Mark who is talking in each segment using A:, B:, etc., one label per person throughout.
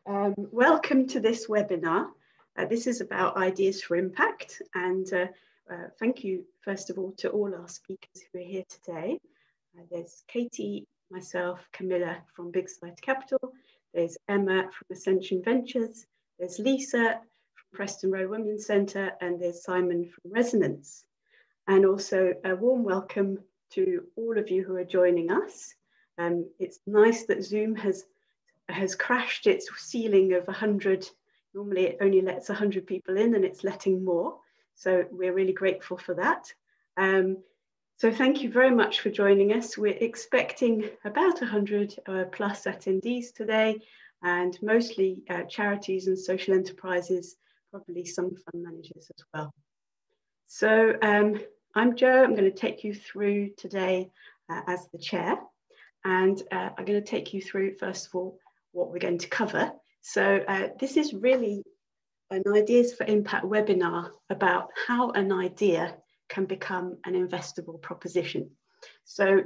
A: Welcome to this webinar. This is about ideas for impact, and thank you first of all to all our speakers who are here today. There's Katie, myself, Camilla from Big Society Capital, there's Emma from Ascension Ventures, there's Lisa from Preston Row Women's Centre, and there's Simon from Resonance. And also a warm welcome to all of you who are joining us. It's nice that Zoom has crashed its ceiling of 100. Normally it only lets 100 people in, and it's letting more. So we're really grateful for that. So thank you very much for joining us. We're expecting about 100 plus attendees today, and mostly charities and social enterprises, probably some fund managers as well. So I'm Jo. I'm going to take you through today as the chair, and I'm going to take you through, first of all, what we're going to cover. So this is really an Ideas for Impact webinar about how an idea can become an investable proposition. So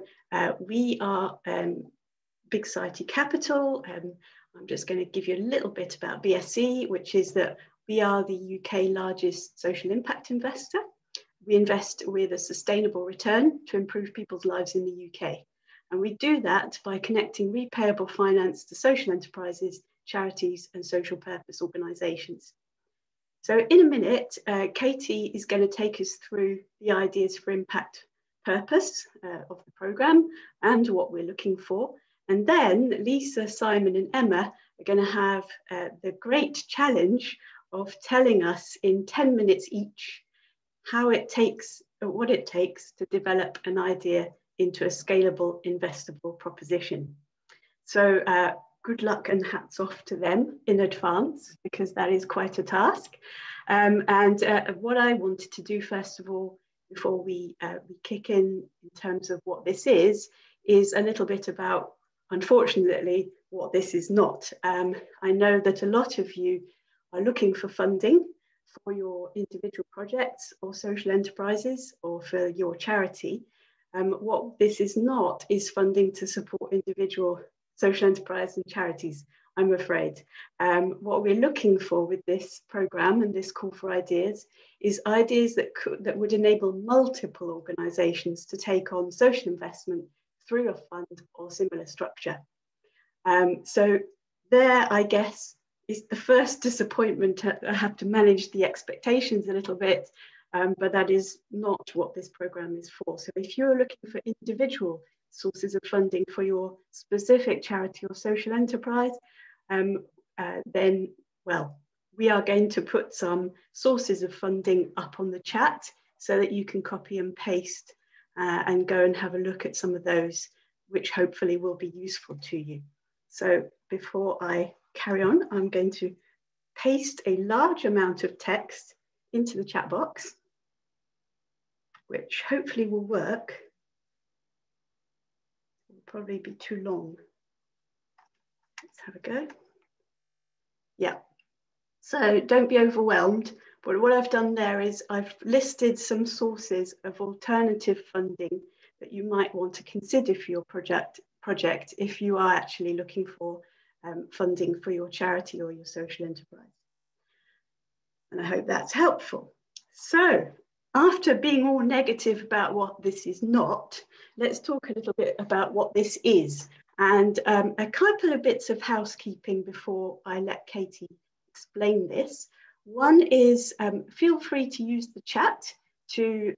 A: we are Big Society Capital. I'm just going to give you a little bit about BSE, which is that we are the UK largest social impact investor. We invest with a sustainable return to improve people's lives in the UK. And we do that by connecting repayable finance to social enterprises, charities, and social purpose organisations. So in a minute, Katie is going to take us through the Ideas for Impact purpose of the programme and what we're looking for. And then Lisa, Simon, and Emma are going to have the great challenge of telling us in 10 minutes each what it takes to develop an idea into a scalable, investable proposition. So good luck and hats off to them in advance, because that is quite a task. What I wanted to do, first of all, before we kick in terms of what this is a little bit about, unfortunately, what this is not. I know that a lot of you are looking for funding for your individual projects or social enterprises or for your charity. What this is not is funding to support individual social enterprise and charities, I'm afraid. What we're looking for with this programme and this call for ideas is ideas that would enable multiple organisations to take on social investment through a fund or similar structure. So there, I guess, is the first disappointment. I have to manage the expectations a little bit. But that is not what this programme is for. So if you're looking for individual sources of funding for your specific charity or social enterprise, then, well, we are going to put some sources of funding up on the chat so that you can copy and paste and go and have a look at some of those, which hopefully will be useful to you. So before I carry on, I'm going to paste a large amount of text into the chat box, which hopefully will work. It will probably be too long. Let's have a go. Yeah, so don't be overwhelmed. But what I've done there is I've listed some sources of alternative funding that you might want to consider for your project if you are actually looking for funding for your charity or your social enterprise. And I hope that's helpful. So, after being all negative about what this is not, let's talk a little bit about what this is. And a couple of bits of housekeeping before I let Katie explain this. One is feel free to use the chat to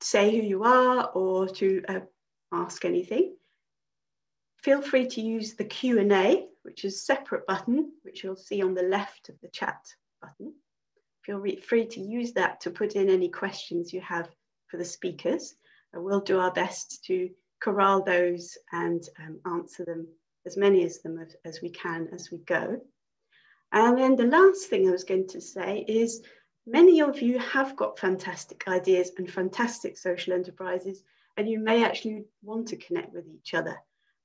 A: say who you are or to ask anything. Feel free to use the Q&A, which is a separate button, which you'll see on the left of the chat button. Feel free to use that to put in any questions you have for the speakers. We'll do our best to corral those and answer them, as many of them as we can as we go. And then the last thing I was going to say is many of you have got fantastic ideas and fantastic social enterprises, and you may actually want to connect with each other.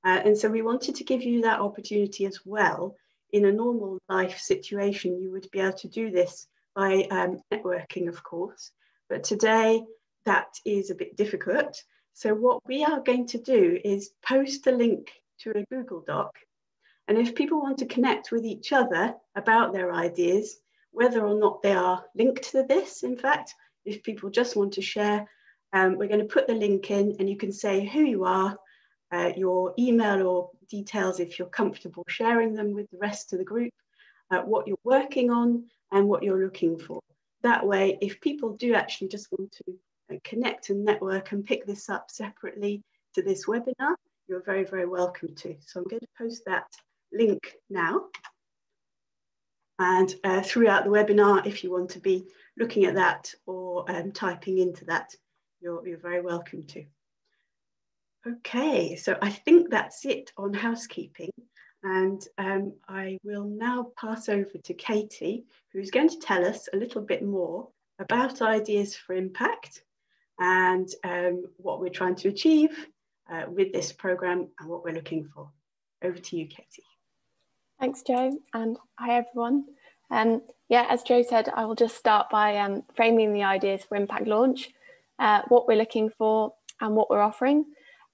A: And so we wanted to give you that opportunity as well. In a normal life situation, you would be able to do this by networking, of course, but today that is a bit difficult. So what we are going to do is post a link to a Google Doc, And if people want to connect with each other about their ideas, whether or not they are linked to this, in fact, if people just want to share, we're going to put the link in and you can say who you are, your email or details if you're comfortable sharing them with the rest of the group, what you're working on and what you're looking for. That way, if people do actually just want to connect and network and pick this up separately to this webinar, you're very, very welcome to. So I'm going to post that link now. And throughout the webinar, if you want to be looking at that or typing into that, you're very welcome to. Okay, so I think that's it on housekeeping. And I will now pass over to Katie, who's going to tell us a little bit more about ideas for impact and what we're trying to achieve with this programme and what we're looking for. Over to you, Katie.
B: Thanks, Jo, and hi, everyone. Yeah, as Jo said, I will just start by framing the ideas for impact launch, what we're looking for and what we're offering.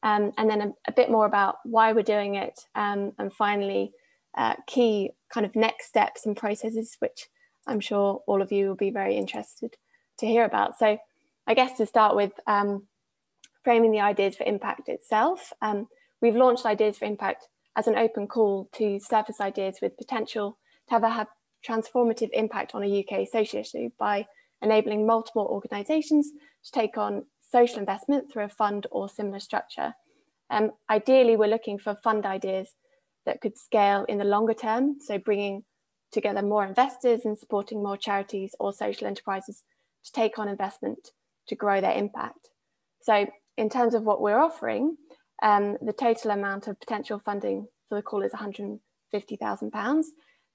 B: And then a bit more about why we're doing it, and finally, key kind of next steps and processes, which I'm sure all of you will be very interested to hear about. So I guess to start with, framing the ideas for impact itself, we've launched Ideas for Impact as an open call to surface ideas with potential to have transformative impact on a UK social issue by enabling multiple organisations to take on social investment through a fund or similar structure. Ideally, we're looking for fund ideas that could scale in the longer term, so bringing together more investors and supporting more charities or social enterprises to take on investment to grow their impact. So in terms of what we're offering, the total amount of potential funding for the call is £150,000,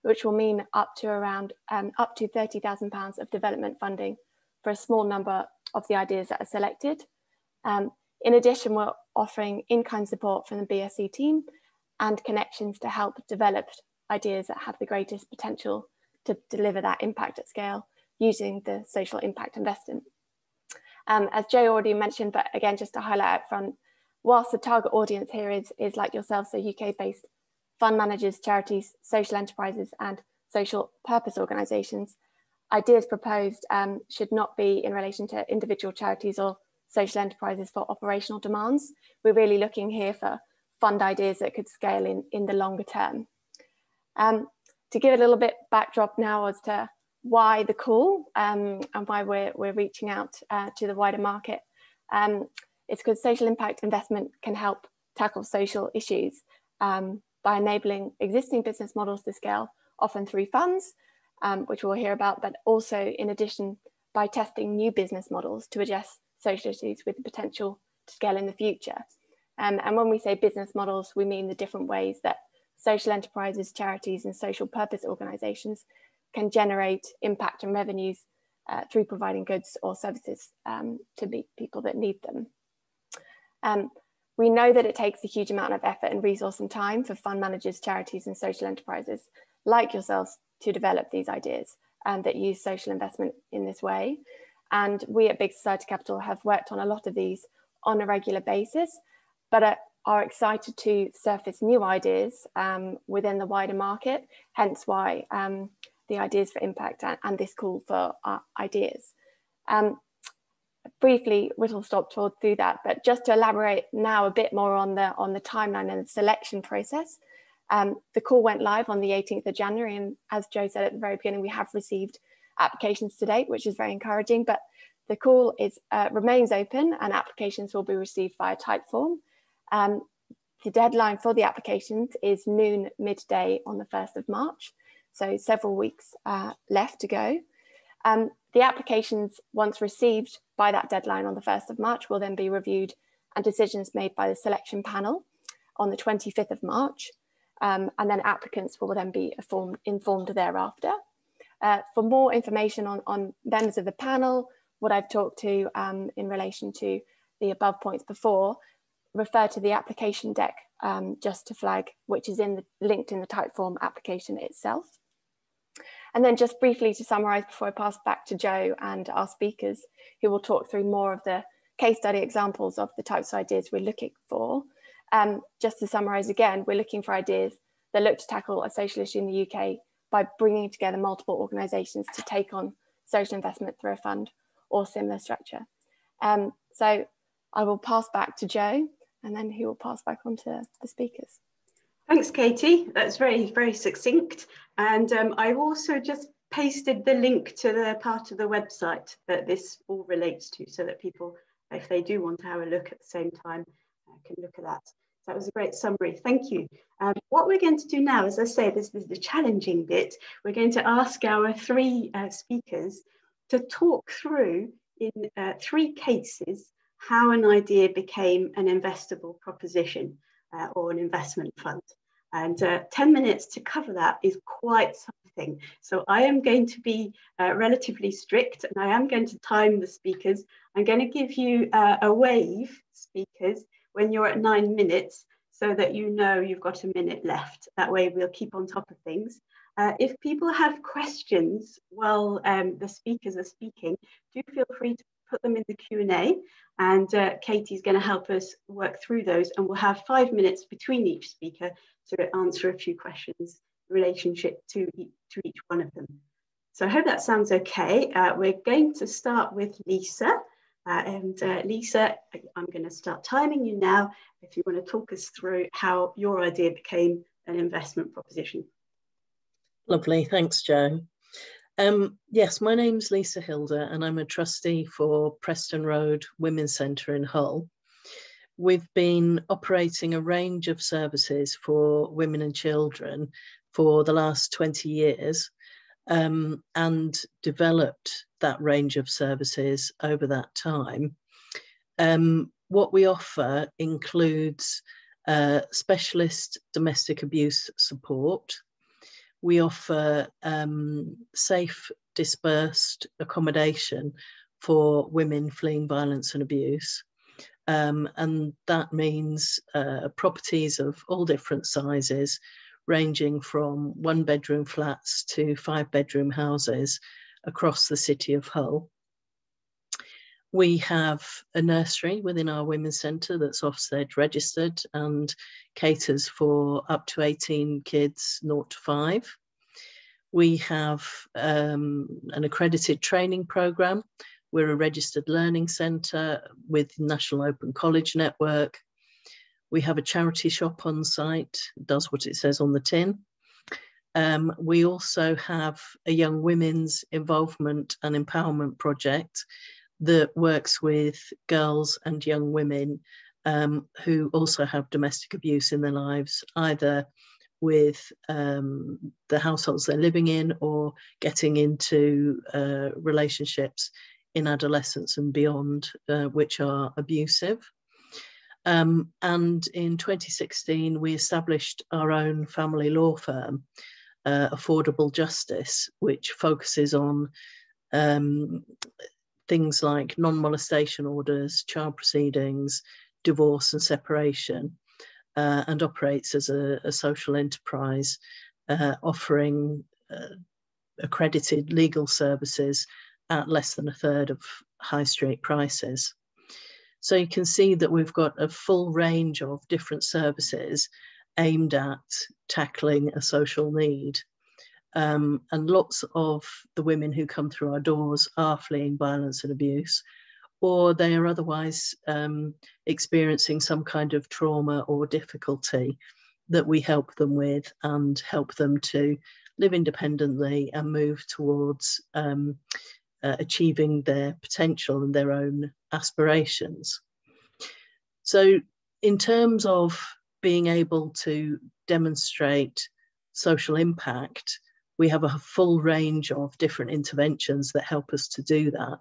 B: which will mean up to £30,000 of development funding for a small number of the ideas that are selected. In addition, we're offering in-kind support from the BSC team and connections to help develop ideas that have the greatest potential to deliver that impact at scale using the social impact investment. As Jo already mentioned, but again, just to highlight up front, whilst the target audience here is like yourself, so UK-based fund managers, charities, social enterprises, and social purpose organisations, ideas proposed should not be in relation to individual charities or social enterprises for operational demands. We're really looking here for fund ideas that could scale in the longer term. To give a little bit backdrop now as to why the call and why we're reaching out to the wider market, it's because social impact investment can help tackle social issues by enabling existing business models to scale, often through funds, which we'll hear about, but also in addition by testing new business models to address social issues with the potential to scale in the future. And when we say business models, we mean the different ways that social enterprises, charities, and social purpose organisations can generate impact and revenues through providing goods or services to meet people that need them. We know that it takes a huge amount of effort and resource and time for fund managers, charities, and social enterprises like yourselves to develop these ideas that use social investment in this way. And we at Big Society Capital have worked on a lot of these on a regular basis, but are excited to surface new ideas within the wider market, hence why the Ideas for Impact and this call for ideas. Briefly, whistle stop tour through that, but just to elaborate now a bit more on the timeline and the selection process. The call went live on the 18th of January, and as Jo said at the very beginning, we have received applications to date, which is very encouraging, but the call remains open and applications will be received via type form. The deadline for the applications is noon midday on the 1st of March, so several weeks left to go. The applications, once received by that deadline on the 1st of March, will then be reviewed and decisions made by the selection panel on the 25th of March. And then applicants will then be informed thereafter. For more information on members of the panel, what I've talked to in relation to the above points before, refer to the application deck just to flag, which is linked in the type form application itself. And then just briefly to summarise before I pass back to Jo and our speakers, who will talk through more of the case study examples of the types of ideas we're looking for. Just to summarise again, we're looking for ideas that look to tackle a social issue in the UK by bringing together multiple organisations to take on social investment through a fund or similar structure. So I will pass back to Joe, and then he will pass back on to the speakers.
A: Thanks, Katie. That's very, very succinct. And I've also just pasted the link to the part of the website that this all relates to, so that people, if they do want to have a look at the same time, can look at that. So that was a great summary. Thank you. What we're going to do now, as I say, this is the challenging bit. We're going to ask our three speakers to talk through in 3 cases how an idea became an investable proposition or an investment fund. And 10 minutes to cover that is quite something. So I am going to be relatively strict, and I am going to time the speakers. I'm going to give you a wave, speakers, when you're at 9 minutes, so that you know you've got a minute left. That way we'll keep on top of things. If people have questions while the speakers are speaking, do feel free to put them in the Q&A, and Katie's going to help us work through those, and we'll have 5 minutes between each speaker to answer a few questions in relationship to each one of them. So I hope that sounds okay. We're going to start with Lisa. Lisa, I'm going to start timing you now if you want to talk us through how your idea became an investment proposition.
C: Lovely, thanks, Jo. Yes, my name's Lisa Hilder, and I'm a trustee for Preston Road Women's Centre in Hull. We've been operating a range of services for women and children for the last 20 years and developed that range of services over that time. What we offer includes specialist domestic abuse support. We offer safe, dispersed accommodation for women fleeing violence and abuse. And that means properties of all different sizes, ranging from 1-bedroom flats to 5-bedroom houses across the city of Hull. We have a nursery within our women's centre that's Ofsted registered and caters for up to 18 kids 0 to 5. We have an accredited training programme. We're a registered learning centre with National Open College Network. We have a charity shop on site, does what it says on the tin. We also have a young women's involvement and empowerment project that works with girls and young women who also have domestic abuse in their lives, either with the households they're living in or getting into relationships in adolescence and beyond, which are abusive. And in 2016, we established our own family law firm, Affordable Justice, which focuses on things like non-molestation orders, child proceedings, divorce and separation, and operates as a social enterprise, offering accredited legal services at less than 1/3 of high street prices. So you can see that we've got a full range of different services aimed at tackling a social need. And lots of the women who come through our doors are fleeing violence and abuse, or they are otherwise experiencing some kind of trauma or difficulty that we help them with and help them to live independently and move towards achieving their potential and their own aspirations. So in terms of being able to demonstrate social impact, we have a full range of different interventions that help us to do that.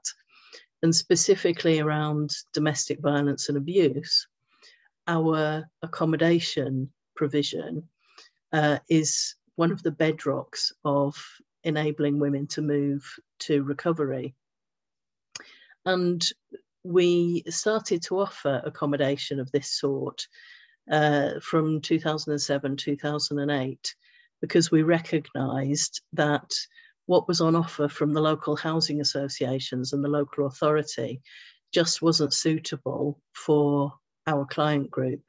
C: And specifically around domestic violence and abuse, our accommodation provision is one of the bedrocks of enabling women to move to recovery. And we started to offer accommodation of this sort from 2007, 2008, because we recognised that what was on offer from the local housing associations and the local authority just wasn't suitable for our client group.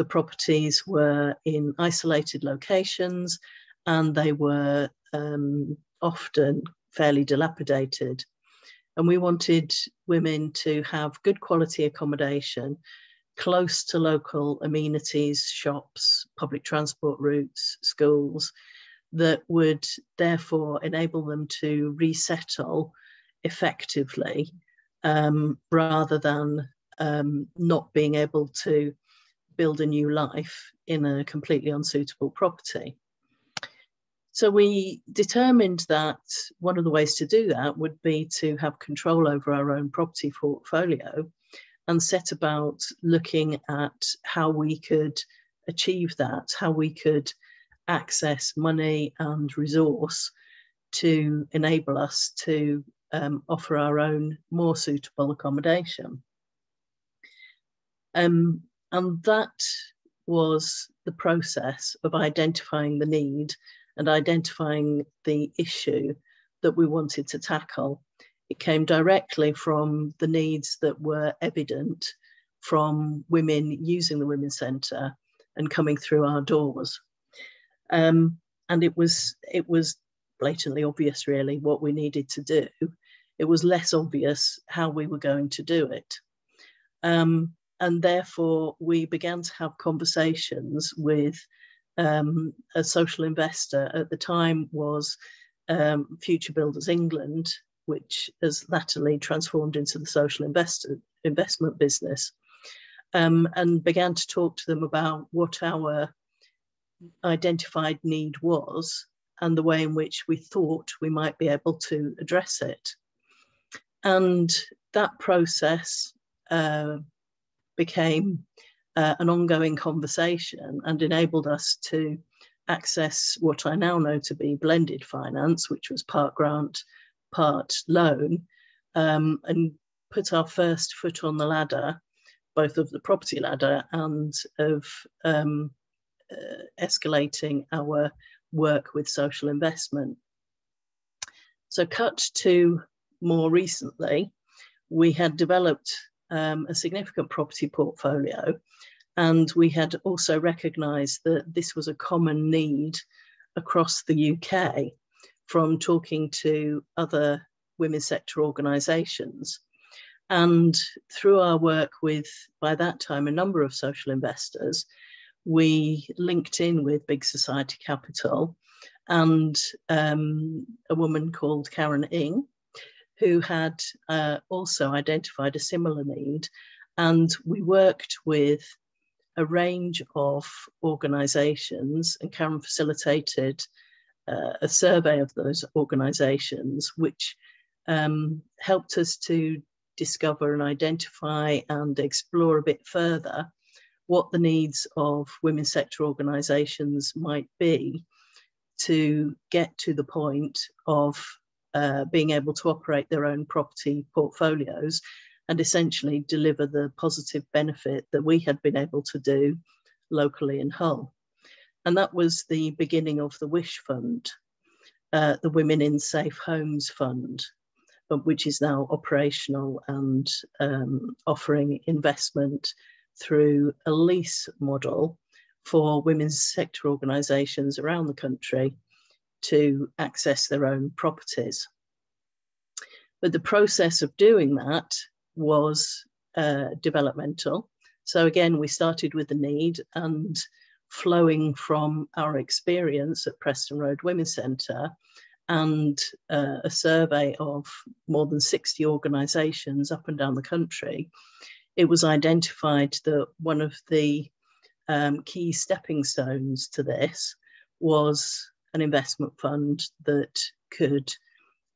C: the properties were in isolated locations, and they were often fairly dilapidated. And we wanted women to have good quality accommodation close to local amenities, shops, public transport routes, schools, that would therefore enable them to resettle effectively, rather than not being able to build a new life in a completely unsuitable property. So we determined that one of the ways to do that would be to have control over our own property portfolio, and set about looking at how we could achieve that, how we could access money and resource to enable us to offer our own more suitable accommodation. And that was the process of identifying the need and identifying the issue that we wanted to tackle. It came directly from the needs that were evident from women using the Women's Centre and coming through our doors. And it was blatantly obvious, really, what we needed to do. It was less obvious how we were going to do it. And therefore, we began to have conversations with a social investor. At the time was Future Builders England, which has latterly transformed into the social investment business, and began to talk to them about what our identified need was and the way in which we thought we might be able to address it. And that process became an ongoing conversation and enabled us to access what I now know to be blended finance, which was part grant, part loan, and put our first foot on the ladder, both of the property ladder and of escalating our work with social investment. So cut to more recently, we had developed a significant property portfolio, and we had also recognised that this was a common need across the UK from talking to other women's sector organisations. And through our work with, by that time, a number of social investors, we linked in with Big Society Capital and a woman called Karen Ing, who had also identified a similar need. And we worked with a range of organisations, and Karen facilitated a survey of those organisations, which helped us to discover and identify and explore a bit further what the needs of women's sector organisations might be to get to the point of being able to operate their own property portfolios and essentially deliver the positive benefit that we had been able to do locally in Hull. And that was the beginning of the WISH Fund, the Women in Safe Homes Fund, which is now operational and offering investment through a lease model for women's sector organisations around the country to access their own properties. But the process of doing that was developmental. So again, we started with the need, and flowing from our experience at Preston Road Women's Centre and a survey of more than 60 organisations up and down the country, it was identified that one of the key stepping stones to this was an investment fund that could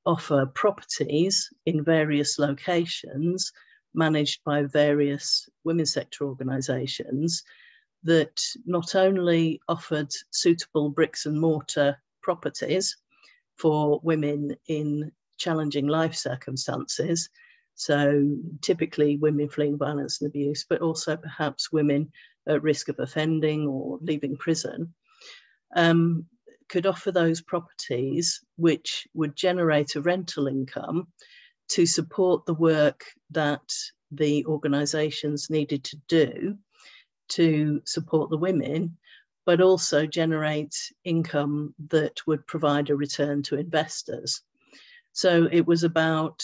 C: offer properties in various locations managed by various women's sector organisations that not only offered suitable bricks and mortar properties for women in challenging life circumstances, so typically women fleeing violence and abuse, but also perhaps women at risk of offending or leaving prison, could offer those properties which would generate a rental income to support the work that the organisations needed to do to support the women, but also generate income that would provide a return to investors. So it was about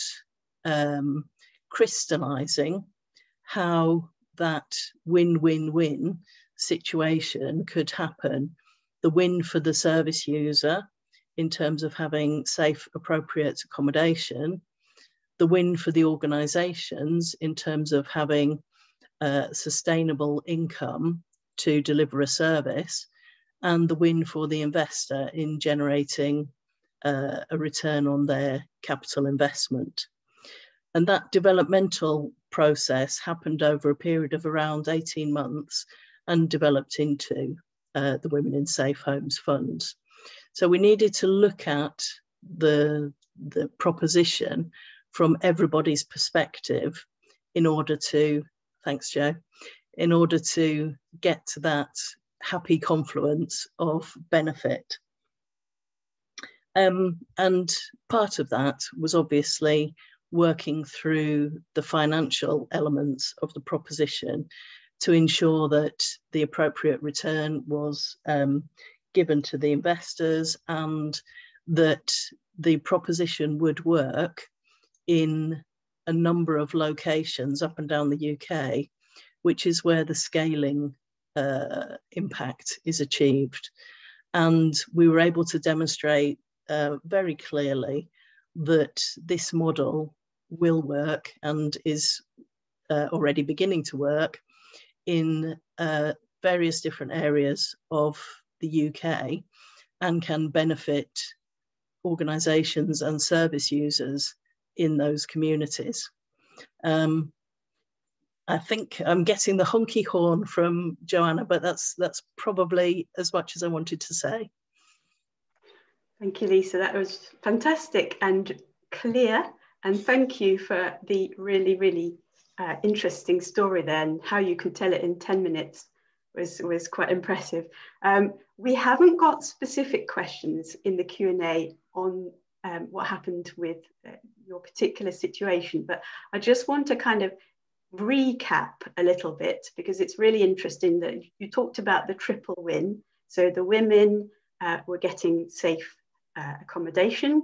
C: crystallizing how that win-win-win situation could happen. The win for the service user in terms of having safe, appropriate accommodation, the win for the organisations in terms of having sustainable income to deliver a service, and the win for the investor in generating a return on their capital investment. And that developmental process happened over a period of around 18 months and developed into the Women in Safe Homes funds. So we needed to look at the proposition from everybody's perspective in order to, thanks Joe, in order to get to that happy confluence of benefit. And part of that was obviously working through the financial elements of the proposition to ensure that the appropriate return was given to the investors, and that the proposition would work in a number of locations up and down the UK, which is where the scaling impact is achieved. And we were able to demonstrate very clearly that this model will work and is already beginning to work in various different areas of the UK and can benefit organisations and service users in those communities. I think I'm getting the honky horn from Joanna, but that's probably as much as I wanted to say.
A: Thank you, Lisa. That was fantastic and clear. And thank you for the really, really interesting story there, and how you could tell it in 10 minutes was quite impressive. We haven't got specific questions in the Q&A on what happened with your particular situation, but I just want to kind of recap a little bit, because it's really interesting that you talked about the triple win. So the women were getting safe accommodation.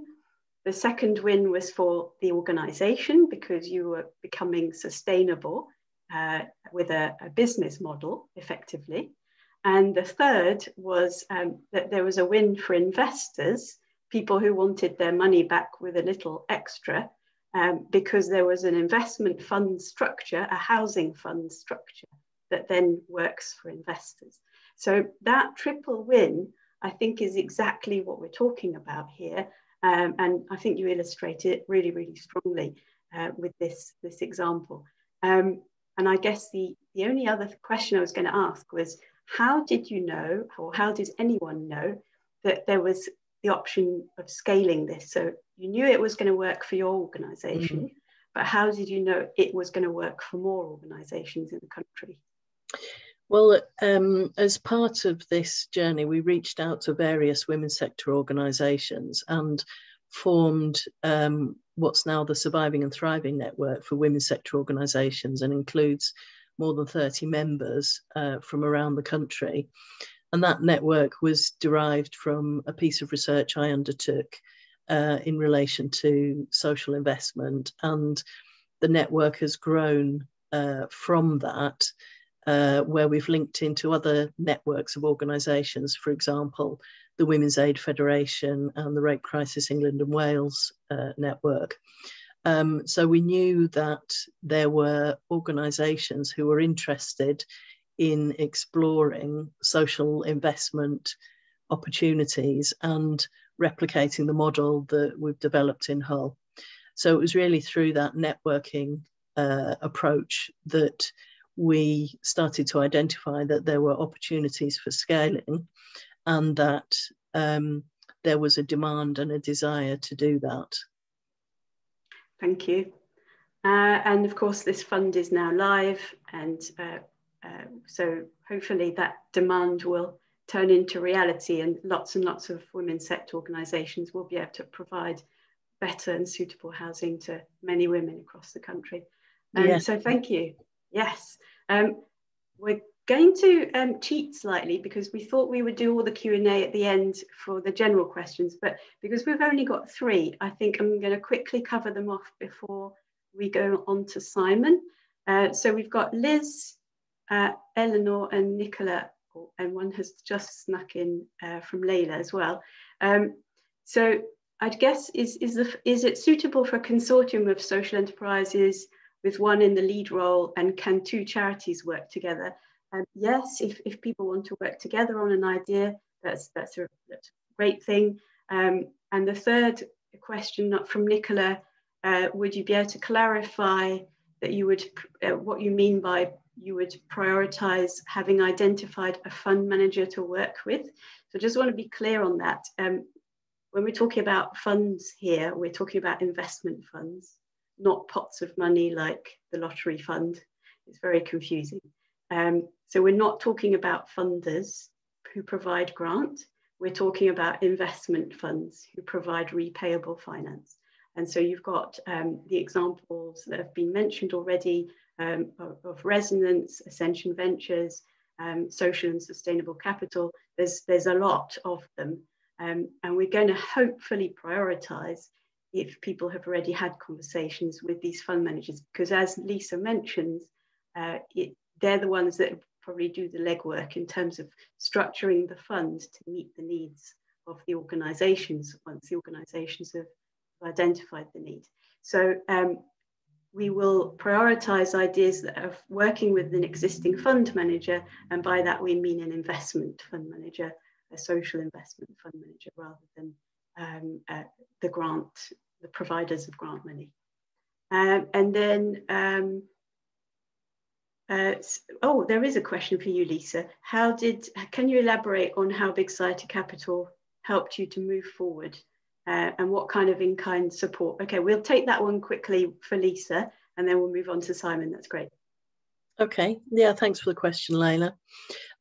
A: The second win was for the organisation, because you were becoming sustainable with a business model effectively. And the third was that there was a win for investors, people who wanted their money back with a little extra, because there was an investment fund structure, a housing fund structure that then works for investors. So that triple win, I think, is exactly what we're talking about here. And I think you illustrate it really, really strongly with this example. And I guess the only other question I was going to ask was, how did you know, or how did anyone know that there was the option of scaling this? So you knew it was going to work for your organisation, but how did you know it was going to work for more organisations in the country?
C: Well, as part of this journey, we reached out to various women's sector organisations and formed what's now the Surviving and Thriving Network for women's sector organisations, and includes more than 30 members from around the country. And that network was derived from a piece of research I undertook in relation to social investment, and the network has grown from that, where we've linked into other networks of organisations, for example, the Women's Aid Federation and the Rape Crisis England and Wales network. So we knew that there were organisations who were interested in exploring social investment opportunities and replicating the model that we've developed in Hull. So it was really through that networking approach that we started to identify that there were opportunities for scaling, and that there was a demand and a desire to do that.
A: Thank you. And of course, this fund is now live, and so hopefully that demand will turn into reality, and lots of women's sector organisations will be able to provide better and suitable housing to many women across the country. Yes. So thank you. Yes. We're going to cheat slightly because we thought we would do all the Q&A at the end for the general questions, but because we've only got 3, I think I'm going to quickly cover them off before we go on to Simon. So we've got Liz, Eleanor and Nicola, and one has just snuck in from Layla as well. So I'd guess, is it suitable for a consortium of social enterprises with one in the lead role, and can 2 charities work together? Yes, if people want to work together on an idea, that's a great thing. And the third question from Nicola, would you be able to clarify that you would, what you mean by you would prioritise having identified a fund manager to work with? So just want to be clear on that. When we're talking about funds here, we're talking about investment funds, not pots of money like the lottery fund. It's very confusing. So we're not talking about funders who provide grant. We're talking about investment funds who provide repayable finance. And so you've got the examples that have been mentioned already of Resonance, Ascension Ventures, Social and Sustainable Capital. There's a lot of them. And we're going to hopefully prioritise if people have already had conversations with these fund managers, because as Lisa mentions, they're the ones that probably do the legwork in terms of structuring the fund to meet the needs of the organisations once the organisations have identified the need. So we will prioritise ideas that are working with an existing fund manager, and by that we mean an investment fund manager, a social investment fund manager, rather than the providers of grant money. And then, there is a question for you, Lisa. Can you elaborate on how Big Society Capital helped you to move forward, and what kind of in-kind support? Okay, we'll take that one quickly for Lisa, and then we'll move on to Simon. That's great.
C: Okay, yeah, thanks for the question, Layla.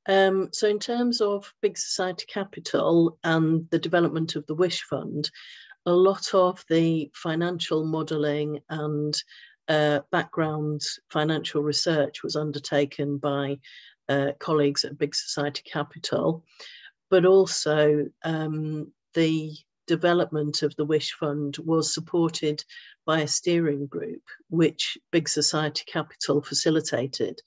C: So in terms of Big Society Capital and the development of the Wish Fund, a lot of the financial modelling and background financial research was undertaken by colleagues at Big Society Capital, but also the development of the Wish Fund was supported by a steering group, which Big Society Capital facilitated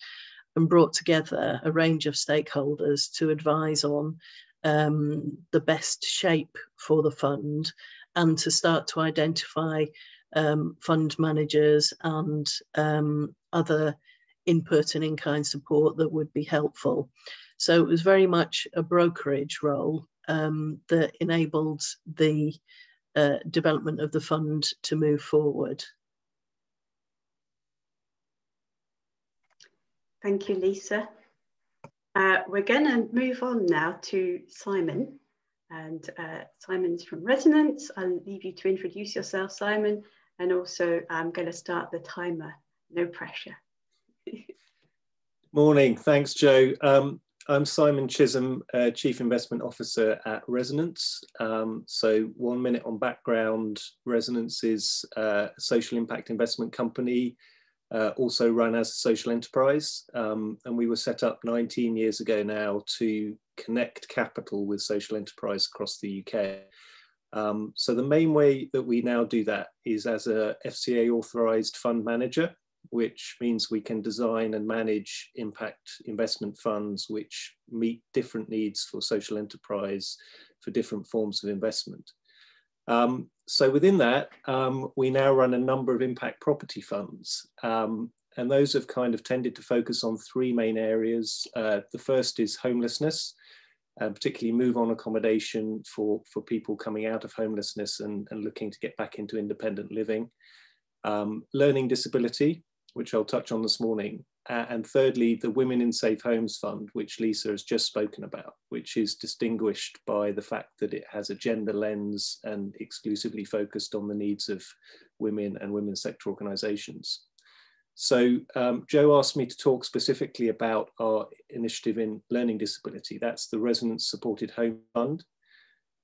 C: and brought together a range of stakeholders to advise on the best shape for the fund and to start to identify fund managers and other input and in-kind support that would be helpful. So it was very much a brokerage role that enabled the development of the fund to move forward.
A: Thank you, Lisa. We're going to move on now to Simon. And Simon's from Resonance. I'll leave you to introduce yourself, Simon. And also, I'm going to start the timer. No pressure.
D: Morning. Thanks, Jo. I'm Simon Chisholm, Chief Investment Officer at Resonance. So 1 minute on background. Resonance is a social impact investment company, also run as a social enterprise. And we were set up 19 years ago now to connect capital with social enterprise across the UK. So the main way that we now do that is as a FCA authorised fund manager, which means we can design and manage impact investment funds which meet different needs for social enterprise for different forms of investment. So within that, we now run a number of impact property funds. And those have kind of tended to focus on 3 main areas. The first is homelessness, particularly move-on accommodation for people coming out of homelessness and looking to get back into independent living. Learning disability, which I'll touch on this morning. And thirdly, the Women in Safe Homes Fund, which Lisa has just spoken about, which is distinguished by the fact that it has a gender lens and exclusively focused on the needs of women and women's sector organisations. So Jo asked me to talk specifically about our initiative in learning disability. That's the Resonance Supported Home Fund.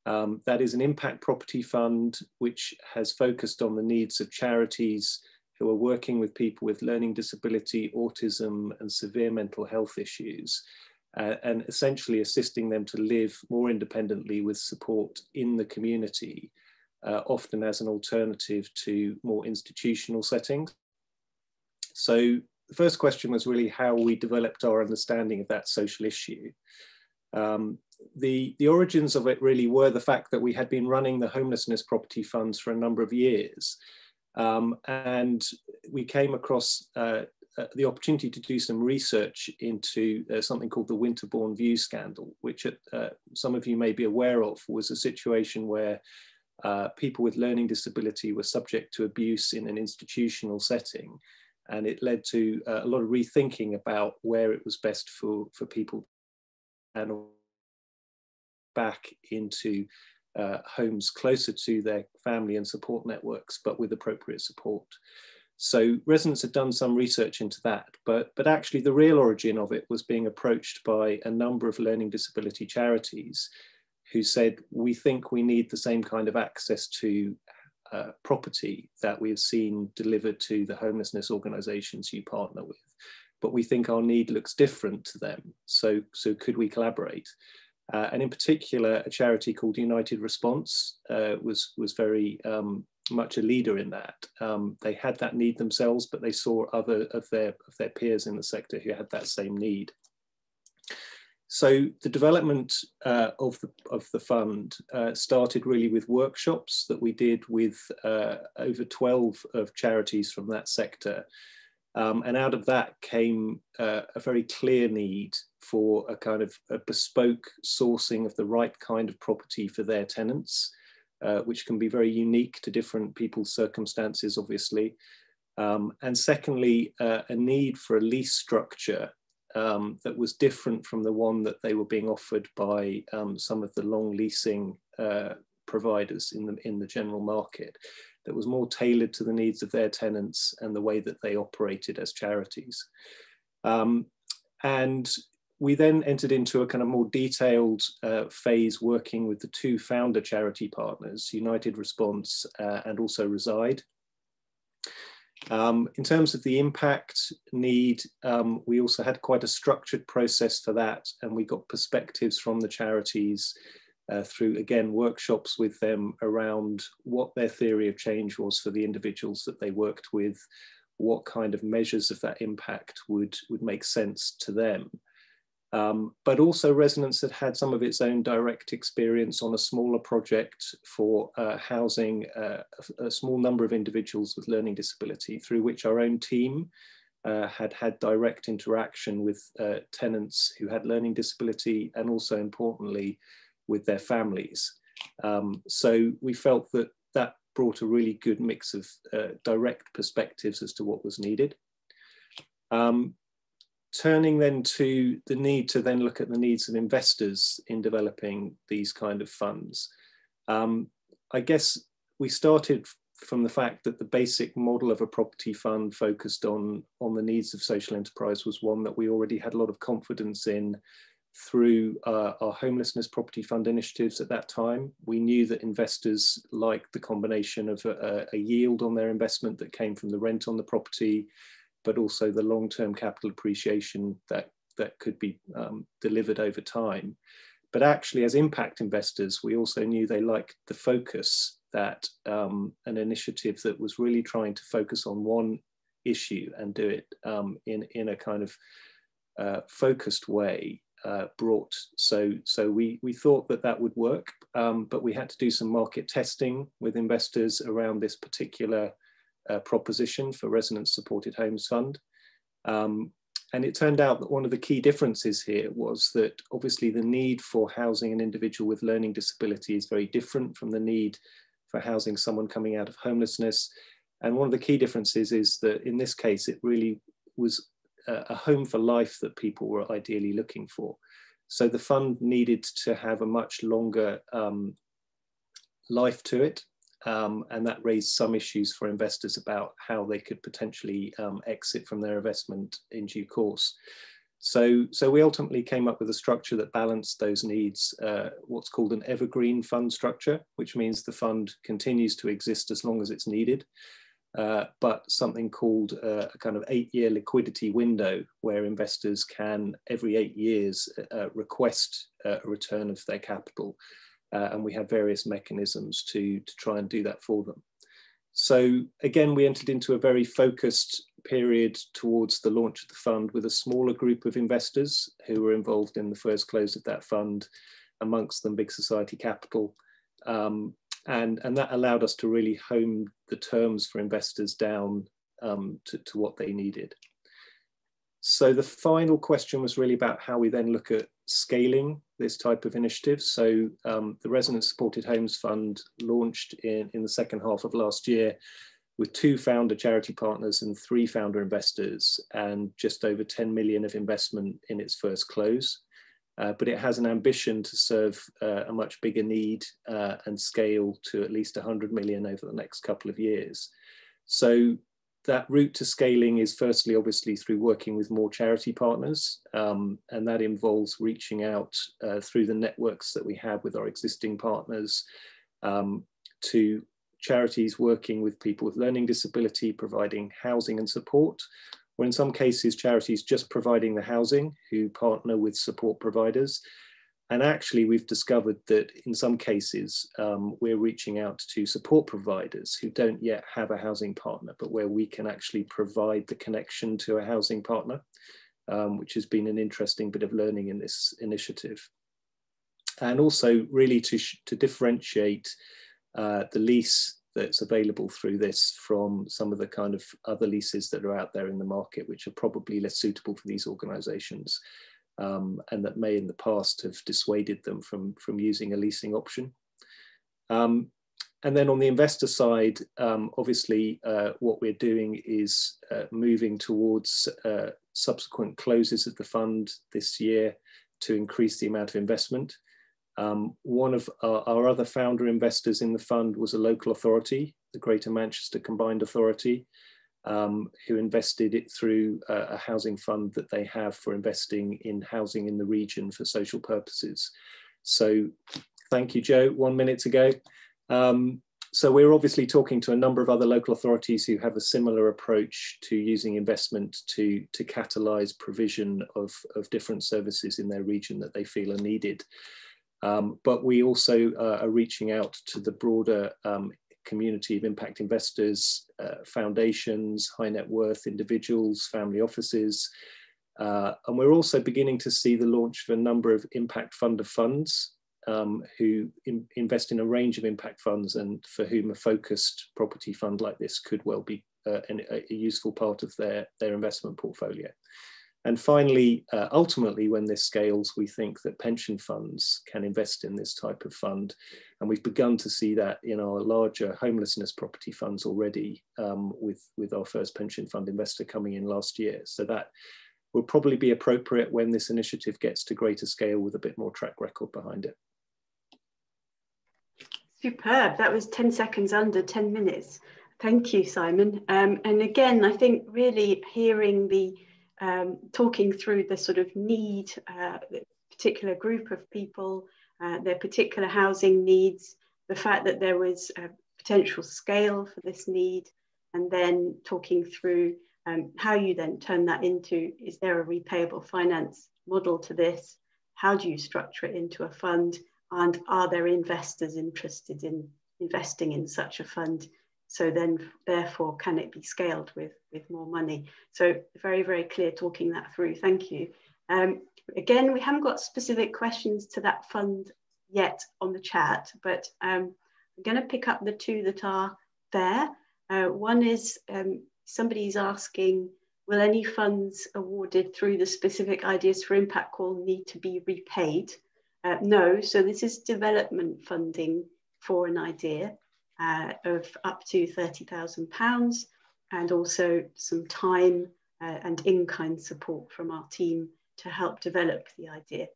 D: That is an impact property fund which has focused on the needs of charities who are working with people with learning disability, autism, and severe mental health issues, and essentially assisting them to live more independently with support in the community, often as an alternative to more institutional settings. So the first question was really how we developed our understanding of that social issue. The origins of it really were the fact that we had been running the homelessness property funds for a number of years. And we came across the opportunity to do some research into something called the Winterbourne View scandal, which some of you may be aware of, was a situation where people with learning disability were subject to abuse in an institutional setting. And it led to a lot of rethinking about where it was best for people and back into homes closer to their family and support networks, but with appropriate support. So residents had done some research into that, but actually the real origin of it was being approached by a number of learning disability charities who said, we think we need the same kind of access to property that we have seen delivered to the homelessness organisations you partner with, but we think our need looks different to them. So could we collaborate? And in particular, a charity called United Response was very much a leader in that. They had that need themselves, but they saw other of their peers in the sector who had that same need. So the development of the fund started really with workshops that we did with over 12 of charities from that sector. And out of that came a very clear need for a kind of a bespoke sourcing of the right kind of property for their tenants, which can be very unique to different people's circumstances, obviously. And secondly, a need for a lease structure that was different from the one that they were being offered by some of the long leasing providers in the general market, that was more tailored to the needs of their tenants and the way that they operated as charities. And we then entered into a kind of more detailed phase working with the two founder charity partners, United Response and also Reside. In terms of the impact need, we also had quite a structured process for that, and we got perspectives from the charities through, again, workshops with them around what their theory of change was for the individuals that they worked with, what kind of measures of that impact would make sense to them. But also Resonance had some of its own direct experience on a smaller project for housing a small number of individuals with learning disability, through which our own team had direct interaction with tenants who had learning disability, and also importantly with their families. So we felt that that brought a really good mix of direct perspectives as to what was needed. Turning then to the need to then look at the needs of investors in developing these kind of funds. I guess we started from the fact that the basic model of a property fund focused on the needs of social enterprise was one that we already had a lot of confidence in through our homelessness property fund initiatives at that time. We knew that investors liked the combination of a yield on their investment that came from the rent on the property, but also the long-term capital appreciation that could be delivered over time. But actually, as impact investors, we also knew they liked the focus that an initiative that was really trying to focus on one issue and do it in a kind of focused way brought. So we thought that would work, but we had to do some market testing with investors around this particular proposition for Resonance Supported Homes Fund. And it turned out that one of the key differences here was that obviously the need for housing an individual with learning disability is very different from the need for housing someone coming out of homelessness. And one of the key differences is that in this case, it really was a home for life that people were ideally looking for. So the fund needed to have a much longer life to it. And that raised some issues for investors about how they could potentially exit from their investment in due course. So we ultimately came up with a structure that balanced those needs, what's called an evergreen fund structure, which means the fund continues to exist as long as it's needed. but something called a kind of 8-year liquidity window where investors can every 8 years request a return of their capital. And we have various mechanisms to try and do that for them. So again, we entered into a very focused period towards the launch of the fund with a smaller group of investors who were involved in the first close of that fund, amongst them Big Society Capital. And that allowed us to really hone the terms for investors down to what they needed. So the final question was really about how we then look at scaling this type of initiative. So the Residents Supported Homes Fund launched in the second half of last year with 2 founder charity partners and 3 founder investors, and just over 10 million of investment in its first close. But it has an ambition to serve a much bigger need and scale to at least 100 million over the next couple of years. So that route to scaling is firstly, obviously, through working with more charity partners, and that involves reaching out through the networks that we have with our existing partners to charities working with people with learning disability, providing housing and support, or in some cases, charities just providing the housing who partner with support providers. And actually, we've discovered that in some cases, we're reaching out to support providers who don't yet have a housing partner, but where we can actually provide the connection to a housing partner, which has been an interesting bit of learning in this initiative. And also really to differentiate the lease that's available through this from some of the kind of other leases that are out there in the market, which are probably less suitable for these organisations. And that may in the past have dissuaded them from using a leasing option. And then on the investor side, obviously what we're doing is moving towards subsequent closes of the fund this year to increase the amount of investment. One of our other founder investors in the fund was a local authority, the Greater Manchester Combined Authority, who invested it through a housing fund that they have for investing in housing in the region for social purposes. So thank you, Joe, 1 minute ago. So we're obviously talking to a number of other local authorities who have a similar approach to using investment to catalyse provision of different services in their region that they feel are needed. But we also are reaching out to the broader community of impact investors, foundations, high net worth individuals, family offices. And we're also beginning to see the launch of a number of impact fund of funds who invest in a range of impact funds, and for whom a focused property fund like this could well be a useful part of their investment portfolio. And finally, ultimately, when this scales, we think that pension funds can invest in this type of fund. And we've begun to see that in our larger homelessness property funds already, with our first pension fund investor coming in last year. So that will probably be appropriate when this initiative gets to greater scale with a bit more track record behind it.
A: Superb. That was 10 seconds under 10 minutes. Thank you, Simon. And again, I think really hearing the talking through the sort of need, the particular group of people, their particular housing needs, the fact that there was a potential scale for this need, and then talking through how you then turn that into, is there a repayable finance model to this? How do you structure it into a fund? And are there investors interested in investing in such a fund? So then, therefore, can it be scaled with more money? So very, very clear talking that through. Thank you. Again, we haven't got specific questions to that fund yet on the chat, but I'm going to pick up the 2 that are there. One is somebody's asking, will any funds awarded through the specific Ideas for Impact call need to be repaid? No, so this is development funding for an idea. Of up to £30,000, and also some time and in-kind support from our team to help develop the idea.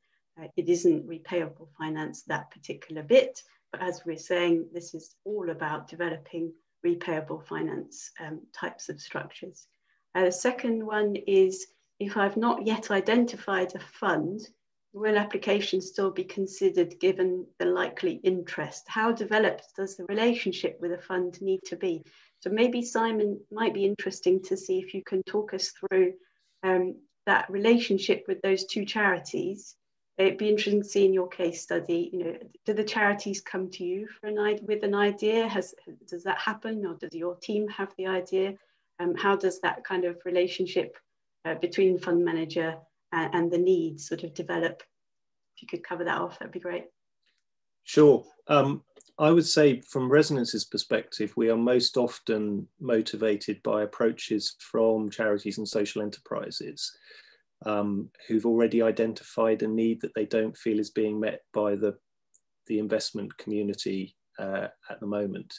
A: It isn't repayable finance, that particular bit, but as we're saying, this is all about developing repayable finance types of structures. The second one is, if I've not yet identified a fund, will applications still be considered given the likely interest? How developed does the relationship with a fund need to be? So maybe Simon, might be interesting to see if you can talk us through that relationship with those two charities. It'd be interesting to see in your case study, you know, do the charities come to you for with an idea? Does that happen, or does your team have the idea? How does that kind of relationship between fund manager and the needs sort of develop? If you could cover that off, that'd be great.
D: Sure. I would say from Resonance's perspective, we are most often motivated by approaches from charities and social enterprises who've already identified a need that they don't feel is being met by the investment community at the moment.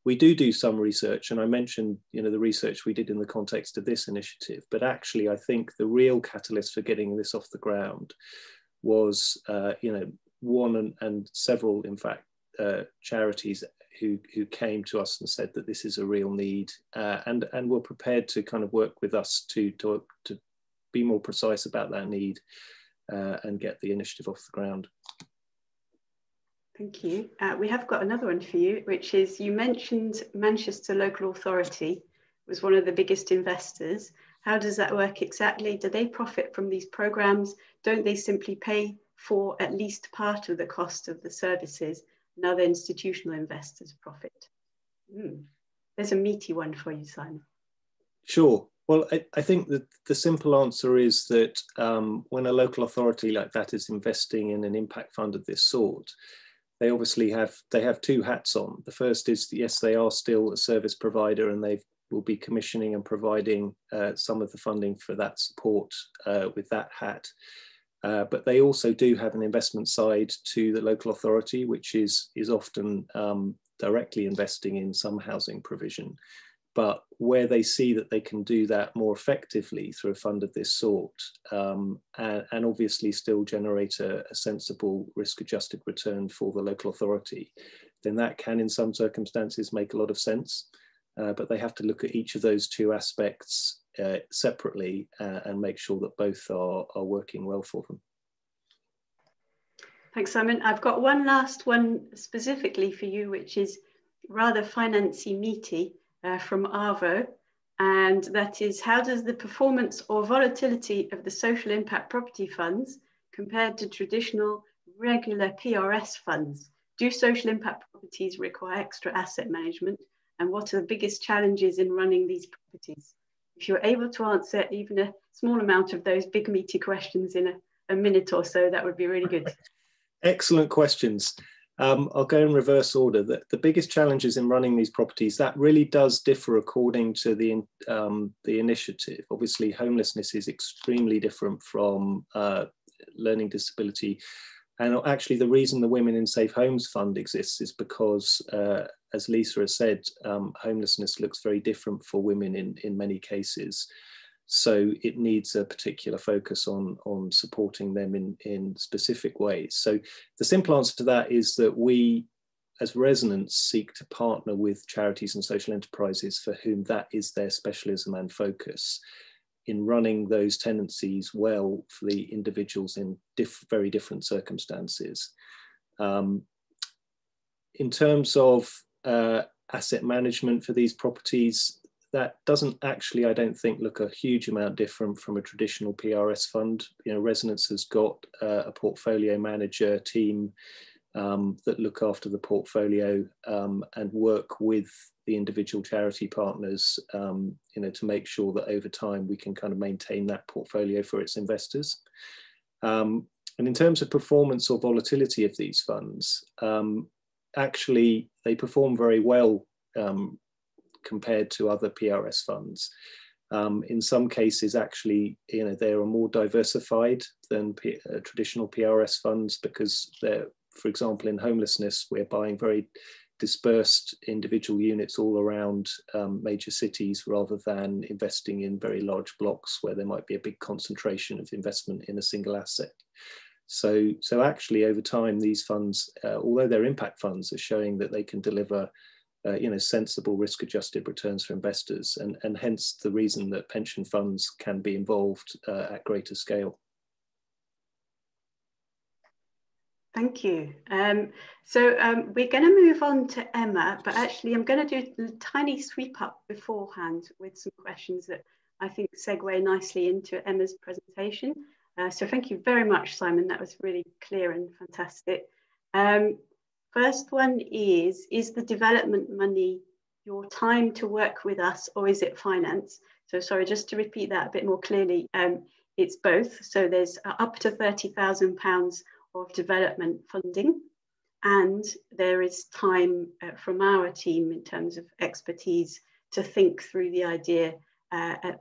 D: We do some research, and I mentioned, you know, the research we did in the context of this initiative, but actually I think the real catalyst for getting this off the ground was, you know, one and several, in fact, charities who came to us and said that this is a real need, and were prepared to kind of work with us to be more precise about that need and get the initiative off the ground.
A: Thank you. We have got another one for you, which is, you mentioned Manchester Local Authority was one of the biggest investors. How does that work exactly? Do they profit from these programs? Don't they simply pay for at least part of the cost of the services, and other institutional investors profit? There's a meaty one for you, Simon.
D: Sure. Well, I think that the simple answer is that when a local authority like that is investing in an impact fund of this sort, they obviously have two hats on. The first is, yes, they are still a service provider, and they will be commissioning and providing some of the funding for that support with that hat. But they also do have an investment side to the local authority, which is often directly investing in some housing provision. But where they see that they can do that more effectively through a fund of this sort, and obviously still generate a sensible risk-adjusted return for the local authority, then that can in some circumstances make a lot of sense. But they have to look at each of those two aspects separately and make sure that both are working well for them.
A: Thanks, Simon. I've got one last one specifically for you, which is rather financy meaty from Arvo. And that is, how does the performance or volatility of the social impact property funds compared to traditional regular PRS funds? Do social impact properties require extra asset management? And what are the biggest challenges in running these properties? If you're able to answer even a small amount of those big meaty questions in a minute or so, that would be really good.
D: Excellent questions. I'll go in reverse order. The biggest challenges in running these properties, that really does differ according to the initiative. Obviously, homelessness is extremely different from learning disability. And actually, the reason the Women in Safe Homes Fund exists is because, as Lisa has said, homelessness looks very different for women in many cases. So it needs a particular focus on supporting them in specific ways. So the simple answer to that is that we, as Resonance, seek to partner with charities and social enterprises for whom that is their specialism and focus in running those tenancies well for the individuals in very different circumstances. In terms of asset management for these properties, that doesn't actually, I don't think, look a huge amount different from a traditional PRS fund. You know, Resonance has got a portfolio manager team that look after the portfolio and work with the individual charity partners, you know, to make sure that over time we can kind of maintain that portfolio for its investors. And in terms of performance or volatility of these funds, actually they perform very well compared to other PRS funds. In some cases, actually, you know, they are more diversified than traditional PRS funds because they're, for example, in homelessness, we're buying very dispersed individual units all around major cities rather than investing in very large blocks where there might be a big concentration of investment in a single asset. So actually, over time, these funds, although they're impact funds, are showing that they can deliver you know, sensible risk-adjusted returns for investors, and hence the reason that pension funds can be involved at greater scale.
A: Thank you. We're going to move on to Emma, but actually I'm going to do a tiny sweep up beforehand with some questions that I think segue nicely into Emma's presentation. So thank you very much, Simon. That was really clear and fantastic. First one is the development money your time to work with us, or is it finance? So sorry, just to repeat that a bit more clearly, it's both. So there's up to £30,000 of development funding, and there is time from our team in terms of expertise to think through the idea,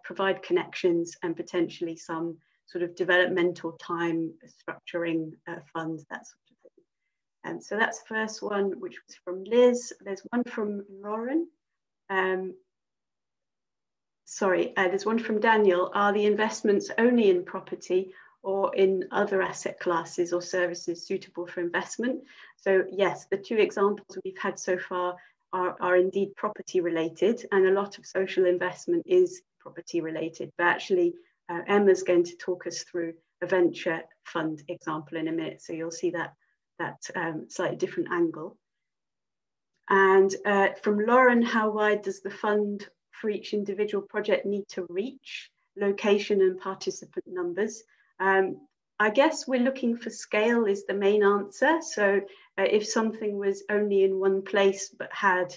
A: provide connections, and potentially some sort of developmental time structuring funds, that sort of thing. And so that's the first one, which was from Liz. There's one from Lauren. There's one from Daniel. Are the investments only in property or in other asset classes or services suitable for investment? So yes, the two examples we've had so far are indeed property related, and a lot of social investment is property related. But actually, Emma's going to talk us through a venture fund example in a minute, so you'll see that slightly different angle. And from Lauren, how wide does the fund for each individual project need to reach? Location and participant numbers. I guess we're looking for scale is the main answer. So if something was only in one place but had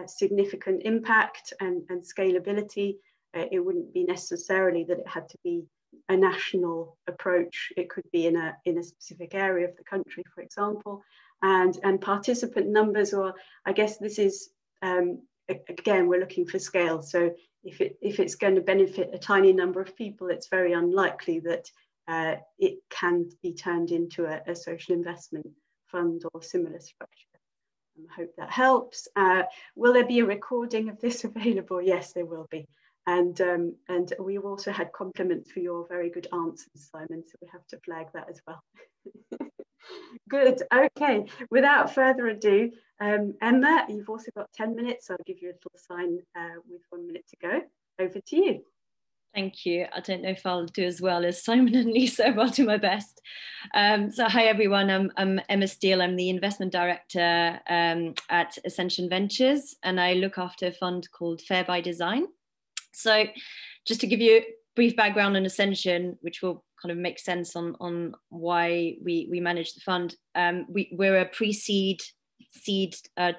A: significant impact and scalability, it wouldn't be necessarily that it had to be a national approach. It could be in a specific area of the country, for example. And participant numbers, or I guess this is, again, we're looking for scale. So if it's going to benefit a tiny number of people, it's very unlikely that it can be turned into a social investment fund or similar structure. I hope that helps. Will there be a recording of this available? Yes, there will be. And we've also had compliments for your very good answers, Simon, so we have to flag that as well. Good, okay. Without further ado, Emma, you've also got 10 minutes, so I'll give you a little sign with 1 minute to go. Over to you.
E: Thank you. I don't know if I'll do as well as Simon and Lisa, but I'll do my best. So hi everyone, I'm Emma Steele. I'm the investment director at Ascension Ventures, and I look after a fund called Fair by Design. So just to give you a brief background on Ascension, which will kind of make sense on why we manage the fund. We're a pre-seed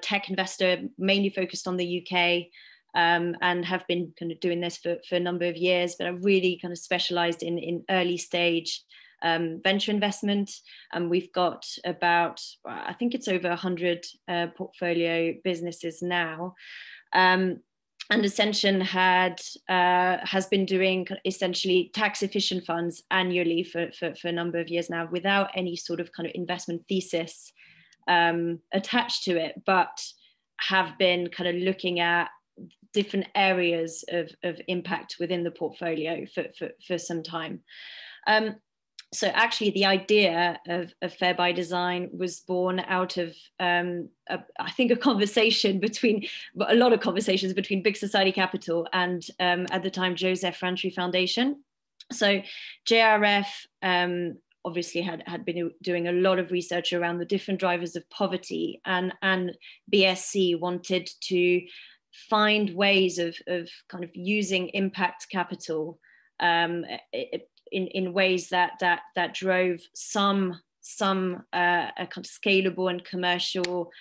E: tech investor, mainly focused on the UK, and have been kind of doing this for a number of years, but I'm really kind of specialized in early stage venture investment. And we've got about, I think it's over 100 portfolio businesses now. And Ascension has been doing essentially tax efficient funds annually for a number of years now, without any sort of kind of investment thesis attached to it, but have been kind of looking at different areas of impact within the portfolio for some time. So actually the idea of Fair by Design was born out of, I think, a lot of conversations between Big Society Capital and at the time, Joseph Rantry Foundation. So JRF obviously had been doing a lot of research around the different drivers of poverty, and BSC wanted to find ways of kind of using impact capital in ways that drove some kind of scalable and commercial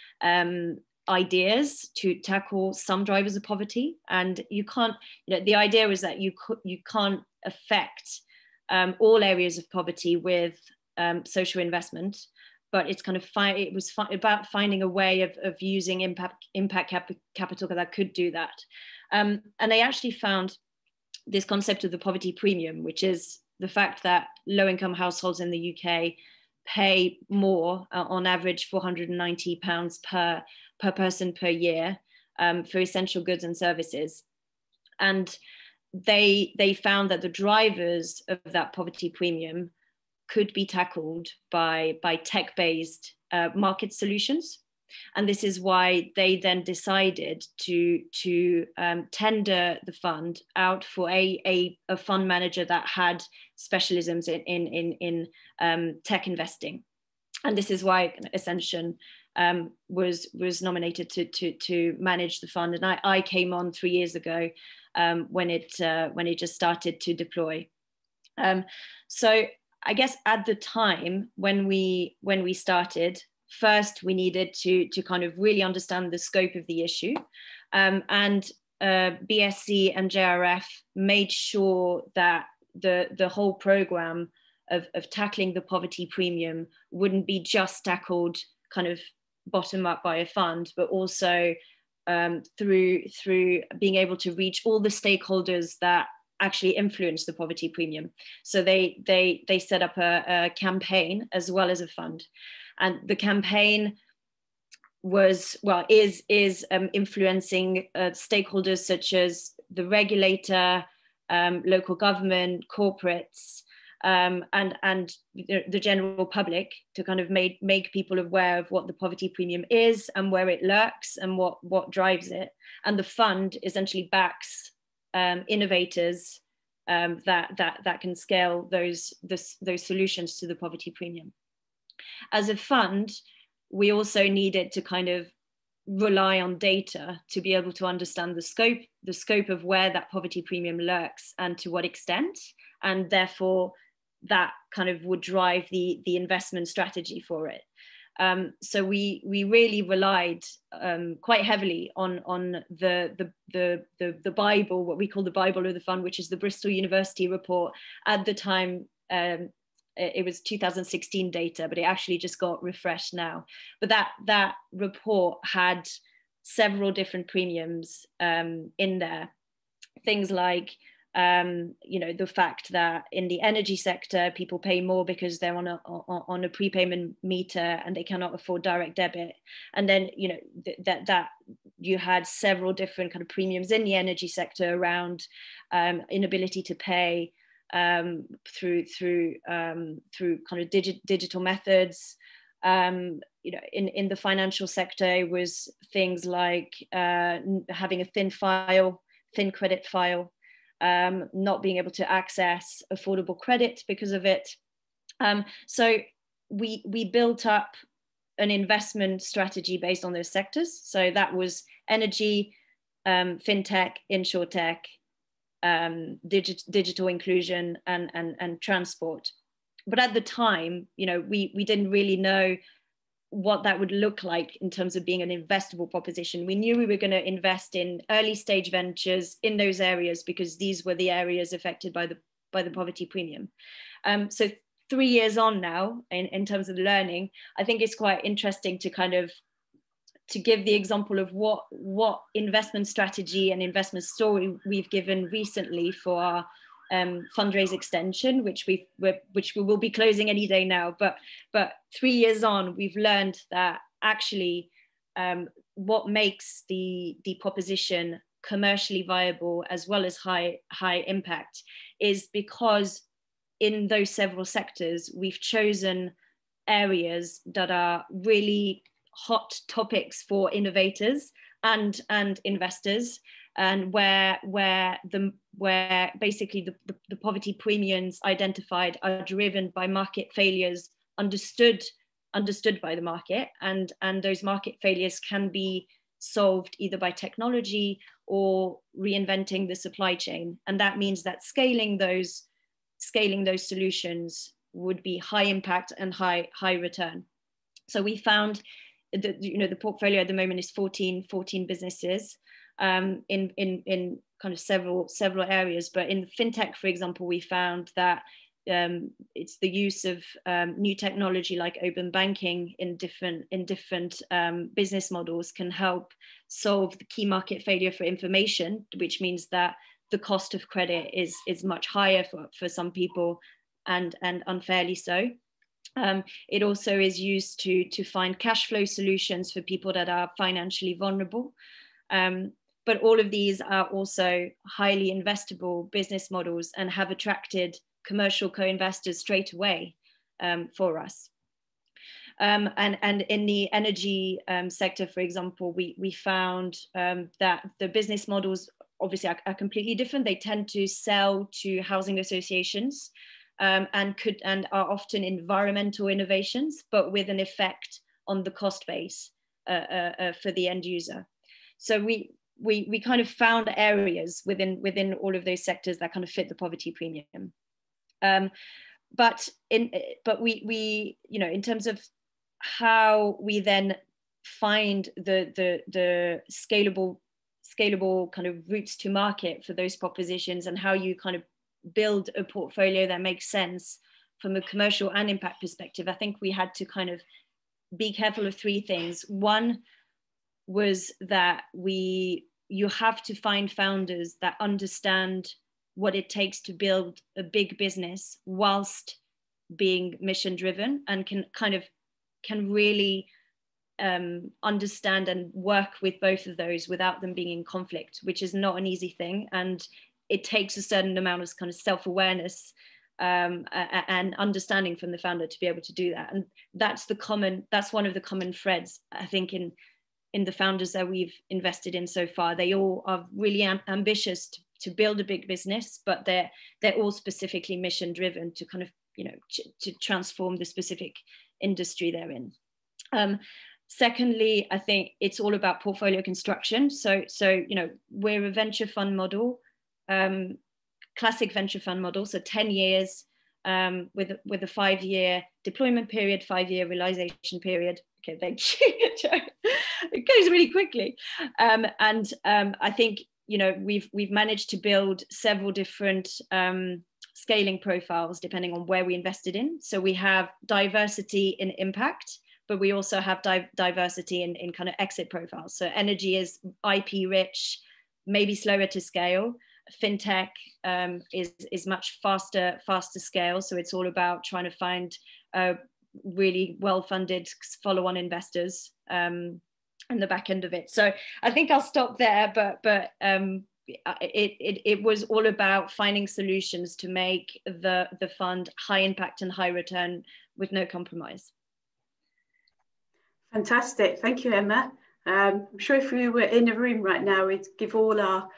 E: ideas to tackle some drivers of poverty. And you can't, the idea was that you can't affect all areas of poverty with social investment, but it's kind of about finding a way of using impact capital that could do that. And they actually found this concept of the poverty premium, which is the fact that low-income households in the UK pay more, on average £490 per person per year for essential goods and services. And they found that the drivers of that poverty premium could be tackled by tech-based market solutions. And this is why they then decided to tender the fund out for a fund manager that had specialisms in tech investing. And this is why Ascension was nominated to manage the fund. And I came on 3 years ago when it just started to deploy. So I guess at the time when we started, first we needed to kind of really understand the scope of the issue, and BSC and JRF made sure that the whole program of tackling the poverty premium wouldn't be just tackled kind of bottom up by a fund, but also through being able to reach all the stakeholders that actually influence the poverty premium. So they set up a campaign as well as a fund, and the campaign is influencing stakeholders such as the regulator, local government, corporates, and the general public, to kind of make people aware of what the poverty premium is and where it lurks and what drives it. And the fund essentially backs innovators that can scale those solutions to the poverty premium. As a fund, we also needed to kind of rely on data to be able to understand the scope of where that poverty premium lurks and to what extent, and therefore that kind of would drive the investment strategy for it. So we really relied quite heavily on the Bible, what we call the Bible of the fund, which is the Bristol University report. At the time, it was 2016 data, but it actually just got refreshed now. But that report had several different premiums in there. Things like the fact that in the energy sector, people pay more because they're on a prepayment meter and they cannot afford direct debit. And then, that you had several different kind of premiums in the energy sector around inability to pay through kind of digital methods. In the financial sector, it was things like having a thin credit file, not being able to access affordable credit because of it. So we built up an investment strategy based on those sectors. So that was energy, fintech, insurtech, digital inclusion, and transport. But at the time, we didn't really know what that would look like in terms of being an investable proposition. We knew we were going to invest in early stage ventures in those areas because these were the areas affected by the poverty premium. So 3 years on now, in terms of learning, I think it's quite interesting to kind of to give the example of what investment strategy and investment story we've given recently for our fundraise extension, which we will be closing any day now. But 3 years on, we've learned that actually what makes the proposition commercially viable as well as high impact is because in those several sectors, we've chosen areas that are really hot topics for innovators and investors, and where basically the poverty premiums identified are driven by market failures understood by the market, and those market failures can be solved either by technology or reinventing the supply chain. And that means that scaling those solutions would be high impact and high return. So we found that the portfolio at the moment is 14 businesses in kind of several areas. But in fintech, for example, we found that it's the use of new technology like open banking in different business models can help solve the key market failure for information, which means that the cost of credit is much higher for some people, and unfairly so. It also is used to find cash flow solutions for people that are financially vulnerable. But all of these are also highly investable business models and have attracted commercial co-investors straight away for us. And in the energy sector, for example, we found that the business models obviously are completely different. They tend to sell to housing associations and are often environmental innovations, but with an effect on the cost base for the end user. So we kind of found areas within all of those sectors that kind of fit the poverty premium. But we you know, in terms of how we then find the scalable kind of routes to market for those propositions, and how you kind of build a portfolio that makes sense from a commercial and impact perspective, I think we had to kind of be careful of three things. One was that you have to find founders that understand what it takes to build a big business whilst being mission driven, and can really understand and work with both of those without them being in conflict, which is not an easy thing. And it takes a certain amount of kind of self-awareness and understanding from the founder to be able to do that. And that's one of the common threads, I think, in the founders that we've invested in so far. They all are really ambitious to build a big business, but they're all specifically mission driven to kind of, you know, to transform the specific industry they're in. Secondly, I think it's all about portfolio construction. So you know, we're a venture fund model, classic venture fund model. So 10 years with a 5-year deployment period, 5-year realization period. Okay, thank you. It goes really quickly. I think, you know, we've managed to build several different scaling profiles depending on where we invested in. So we have diversity in impact, but we also have diversity in kind of exit profiles. So energy is IP rich, maybe slower to scale. Fintech is much faster scale. So it's all about trying to find really well-funded follow-on investors and the back end of it. So I think I'll stop there, but it was all about finding solutions to make the fund high impact and high return with no compromise.
A: Fantastic, thank you, Emma. I'm sure if we were in a room right now, we'd give all our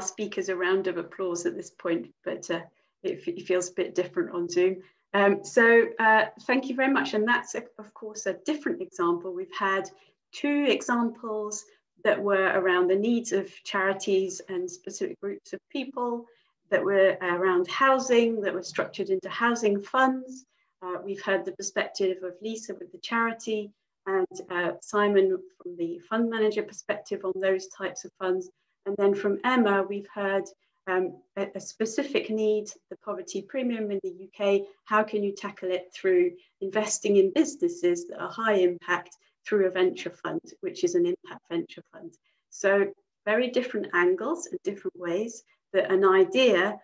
A: speakers a round of applause at this point, but it feels a bit different on Zoom. So thank you very much. And that's, of course, a different example. We've had 2 examples that were around the needs of charities and specific groups of people, that were around housing, that were structured into housing funds. We've heard the perspective of Lisa with the charity, and Simon from the fund manager perspective on those types of funds. And then from Emma, we've heard a specific need, the poverty premium in the UK. How can you tackle it through investing in businesses that are high impact through a venture fund, which is an impact venture fund? So very different angles and different ways that an idea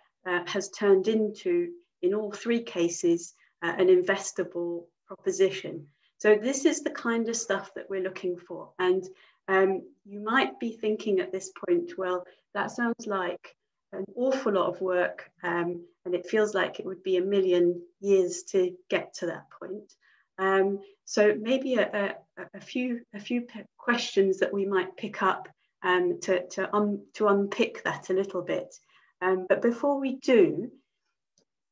A: has turned into, in all 3 cases, an investable proposition. So this is the kind of stuff that we're looking for. And you might be thinking at this point, well, that sounds like an awful lot of work, and it feels like it would be a million years to get to that point. So maybe a few questions that we might pick up to unpick that a little bit. But before we do,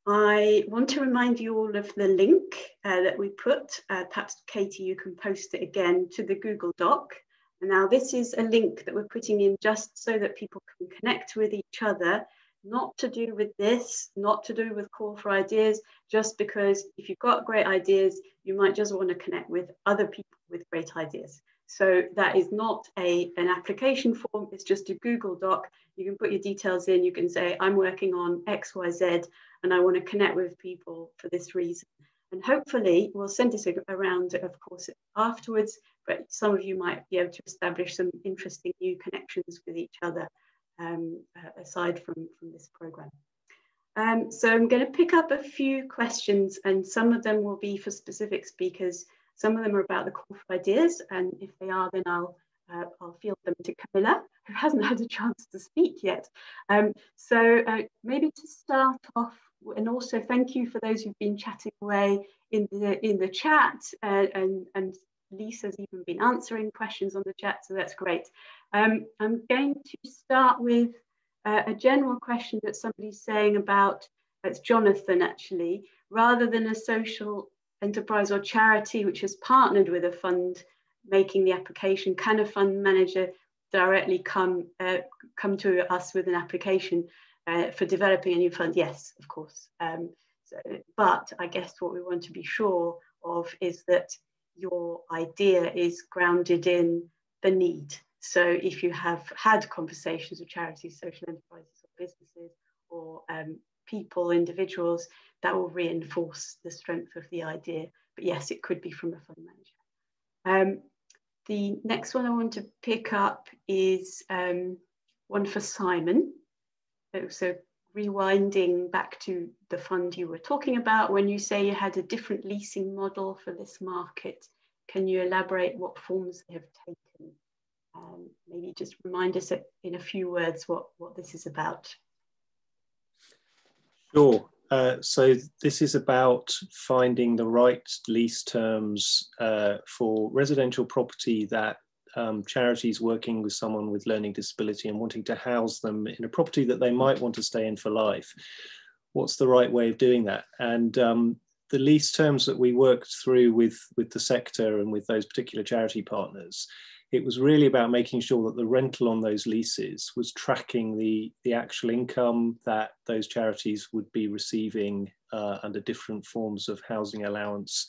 A: I want to remind you all of the link that we put, perhaps Katie, you can post it again, to the Google Doc. And now this is a link that we're putting in just so that people can connect with each other, not to do with this, not to do with call for ideas, just because if you've got great ideas, you might just want to connect with other people with great ideas. So that is not an application form, it's just a Google Doc. You can put your details in, you can say, I'm working on X, Y, Z, and I want to connect with people for this reason. And hopefully we'll send this around, of course, afterwards, but some of you might be able to establish some interesting new connections with each other aside from this program. So I'm going to pick up a few questions, and some of them will be for specific speakers. Some of them are about the call for ideas, and if they are, then I'll field them to Camilla, who hasn't had a chance to speak yet. So maybe to start off, and also thank you for those who've been chatting away in the chat, and Lisa's even been answering questions on the chat, so that's great. I'm going to start with a general question that somebody's saying about it's Jonathan actually, rather than a social enterprise or charity which has partnered with a fund making the application, can a fund manager directly come to us with an application for developing a new fund? Yes, of course. But I guess what we want to be sure of is that your idea is grounded in the need. So if you have had conversations with charities, social enterprises, or businesses, or people, individuals, that will reinforce the strength of the idea. But yes, it could be from a fund manager. The next one I want to pick up is one for Simon. So rewinding back to the fund you were talking about, when you say you had a different leasing model for this market, can you elaborate what forms they have taken? Maybe just remind us in a few words what this is about.
D: Sure. So this is about finding the right lease terms for residential property that charities working with someone with learning disability and wanting to house them in a property that they might want to stay in for life. What's the right way of doing that? And the lease terms that we worked through with the sector and with those particular charity partners, it was really about making sure that the rental on those leases was tracking the actual income that those charities would be receiving under different forms of housing allowance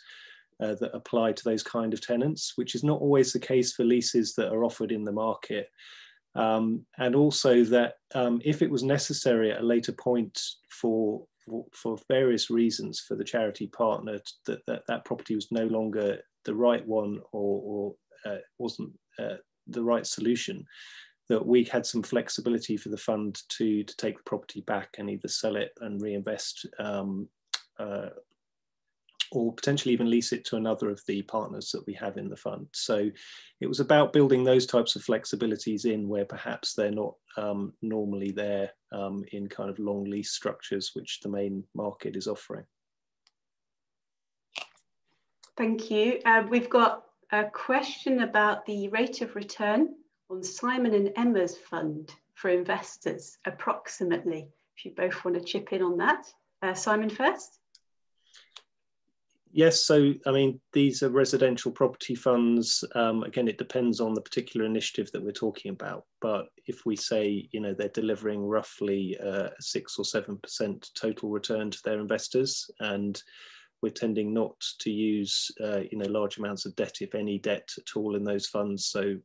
D: that apply to those kind of tenants, which is not always the case for leases that are offered in the market. And also that if it was necessary at a later point for various reasons for the charity partner that property was no longer the right one or wasn't the right solution, that we had some flexibility for the fund to take the property back and either sell it and reinvest or potentially even lease it to another of the partners that we have in the fund. So it was about building those types of flexibilities in where perhaps they're not normally there in kind of long lease structures, which the main market is offering.
A: Thank you. We've got a question about the rate of return on Simon and Emma's fund for investors, approximately. If you both want to chip in on that. Simon first.
D: Yes, so I mean, these are residential property funds. Again, it depends on the particular initiative that we're talking about. But if we say, you know, they're delivering roughly 6 or 7% total return to their investors, and we're tending not to use, you know, large amounts of debt, if any debt at all, in those funds. So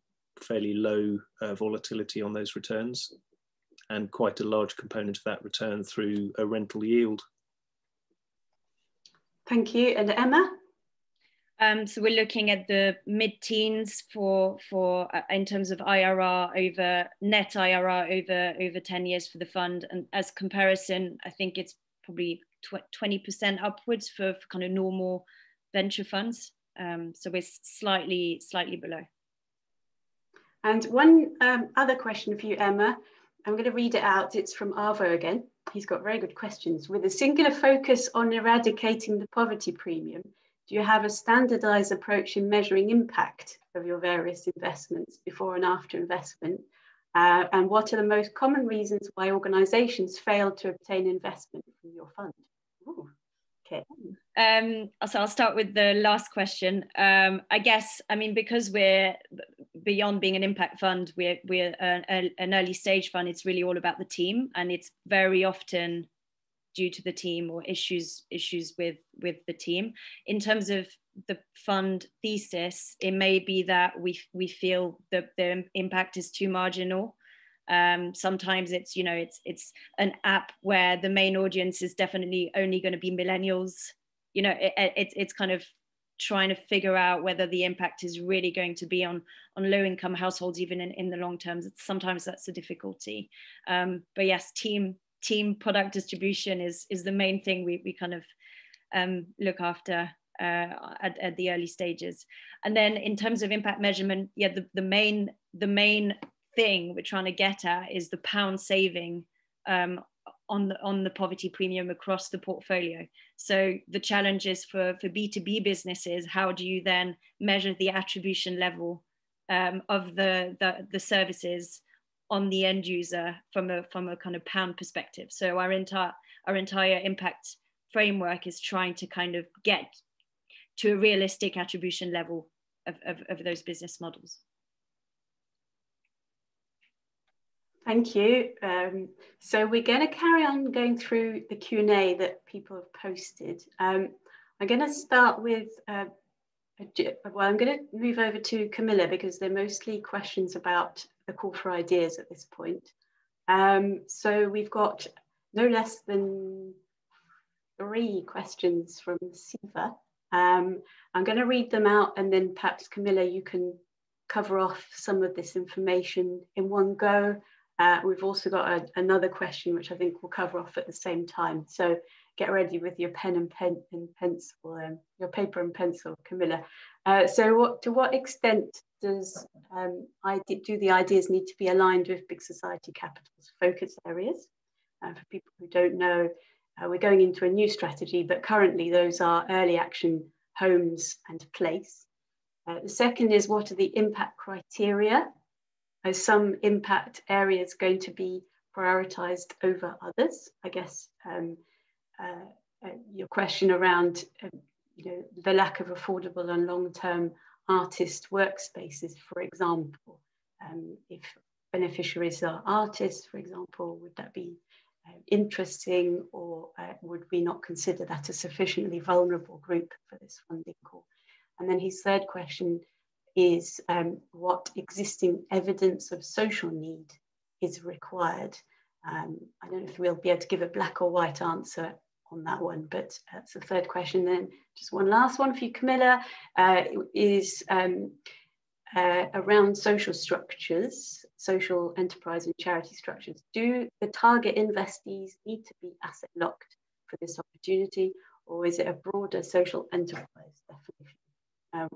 D: fairly low volatility on those returns, and quite a large component of that return through a rental yield.
A: Thank you. And Emma?
E: So we're looking at the mid-teens for in terms of IRR over net IRR over 10 years for the fund, and as comparison, I think it's probably 20% upwards for kind of normal venture funds. So we're slightly below.
A: And one other question for you, Emma. I'm going to read it out. It's from Arvo again. He's got very good questions. With a singular focus on eradicating the poverty premium, do you have a standardized approach in measuring impact of your various investments before and after investment? And what are the most common reasons why organizations fail to obtain investment from your fund? Ooh, okay.
E: So I'll start with the last question. I guess, I mean, because we're beyond being an impact fund, we're an early stage fund. It's really all about the team, and it's very often due to the team or issues with the team. In terms of the fund thesis, it may be that we feel that the impact is too marginal. Sometimes it's, you know, it's an app where the main audience is definitely only going to be millennials. You know, it's kind of trying to figure out whether the impact is really going to be on low-income households, even in the long term. Sometimes that's a difficulty. But yes, team product distribution is the main thing we kind of look after at the early stages. And then in terms of impact measurement, yeah, the main thing we're trying to get at is the pound saving on the poverty premium across the portfolio. So the challenge is for B2B businesses, how do you then measure the attribution level of the services on the end user from a kind of pound perspective? So our our entire impact framework is trying to kind of get to a realistic attribution level of those business models.
A: Thank you. So we're going to carry on going through the Q&A that people have posted. I'm going to start with, I'm going to move over to Camilla because they're mostly questions about the call for ideas at this point. So we've got no less than 3 questions from Siva. I'm going to read them out, and then perhaps Camilla, you can cover off some of this information in one go. We've also got another question which I think we'll cover off at the same time. So get ready with your pen and pencil, your paper and pencil, Camilla. So to what extent does do the ideas need to be aligned with Big Society Capital's focus areas? For people who don't know, we're going into a new strategy, but currently those are early action, homes and place. The second is, what are the impact criteria? Are some impact areas going to be prioritised over others? I guess your question around the lack of affordable and long-term artist workspaces, for example. If beneficiaries are artists, for example, would that be interesting, or would we not consider that a sufficiently vulnerable group for this funding call? And then his third question is, what existing evidence of social need is required? I don't know if we'll be able to give a black or white answer on that one, but that's the third question. Then just one last one for you, Camilla, is around social structures, social enterprise and charity structures. Do the target investees need to be asset locked for this opportunity, or is it a broader social enterprise definition?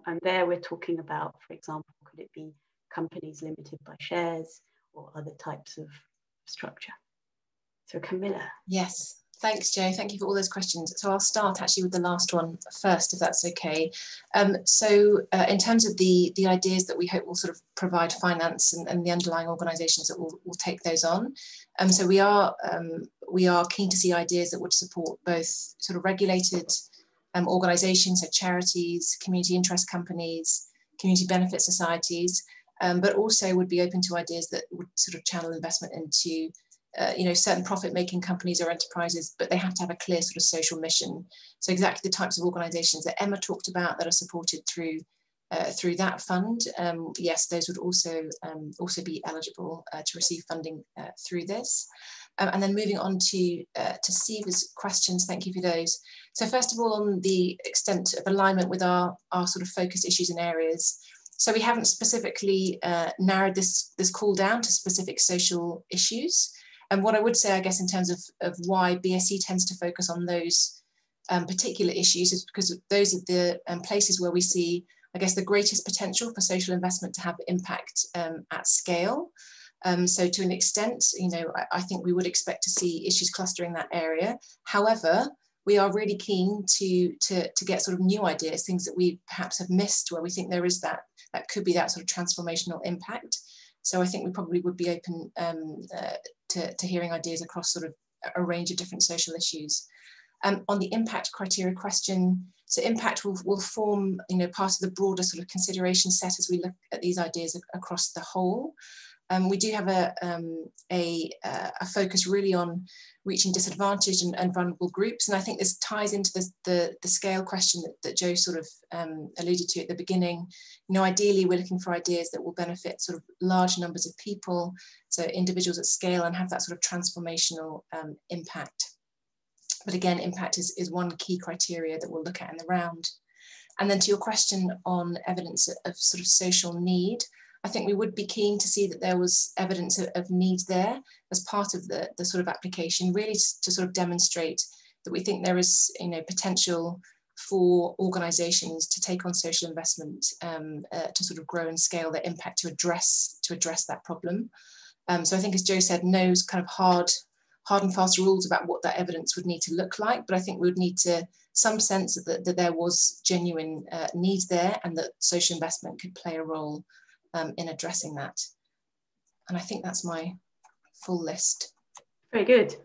A: And there we're talking about, for example, could it be companies limited by shares or other types of structure? So Camilla.
F: Yes, thanks, Jo. Thank you for all those questions. So I'll start actually with the last one first, if that's okay. In terms of the ideas that we hope will sort of provide finance and the underlying organisations that will take those on. So we are keen to see ideas that would support both sort of regulated organisations, so charities, community interest companies, community benefit societies, but also would be open to ideas that would sort of channel investment into certain profit-making companies or enterprises, but they have to have a clear sort of social mission. So exactly the types of organisations that Emma talked about that are supported through that fund, yes, those would also be eligible to receive funding through this. And then moving on to Siva's questions, thank you for those. So first of all, on the extent of alignment with our sort of focus issues and areas. So we haven't specifically narrowed this call down to specific social issues. And what I would say, I guess, in terms of why BSC tends to focus on those particular issues is because those are the places where we see, I guess, the greatest potential for social investment to have impact at scale. So to an extent, I think we would expect to see issues clustering that area. However, we are really keen to get sort of new ideas, things that we perhaps have missed, where we think there is that could be that sort of transformational impact. So I think we probably would be open to hearing ideas across sort of a range of different social issues. On the impact criteria question, so impact will form part of the broader sort of consideration set as we look at these ideas across the whole. We do have a focus really on reaching disadvantaged and vulnerable groups, and I think this ties into the scale question that Jo sort of alluded to at the beginning. Ideally we're looking for ideas that will benefit sort of large numbers of people, so individuals at scale, and have that sort of transformational impact. But again, impact is one key criteria that we'll look at in the round. And then to your question on evidence of sort of social need, I think we would be keen to see that there was evidence of need there as part of the sort of application, really to sort of demonstrate that we think there is potential for organisations to take on social investment to sort of grow and scale their impact to address that problem. So I think, as Jo said, no kind of hard and fast rules about what that evidence would need to look like, but I think we would need some sense that there was genuine need there, and that social investment could play a role in addressing that. And I think that's my full list.
A: Very good.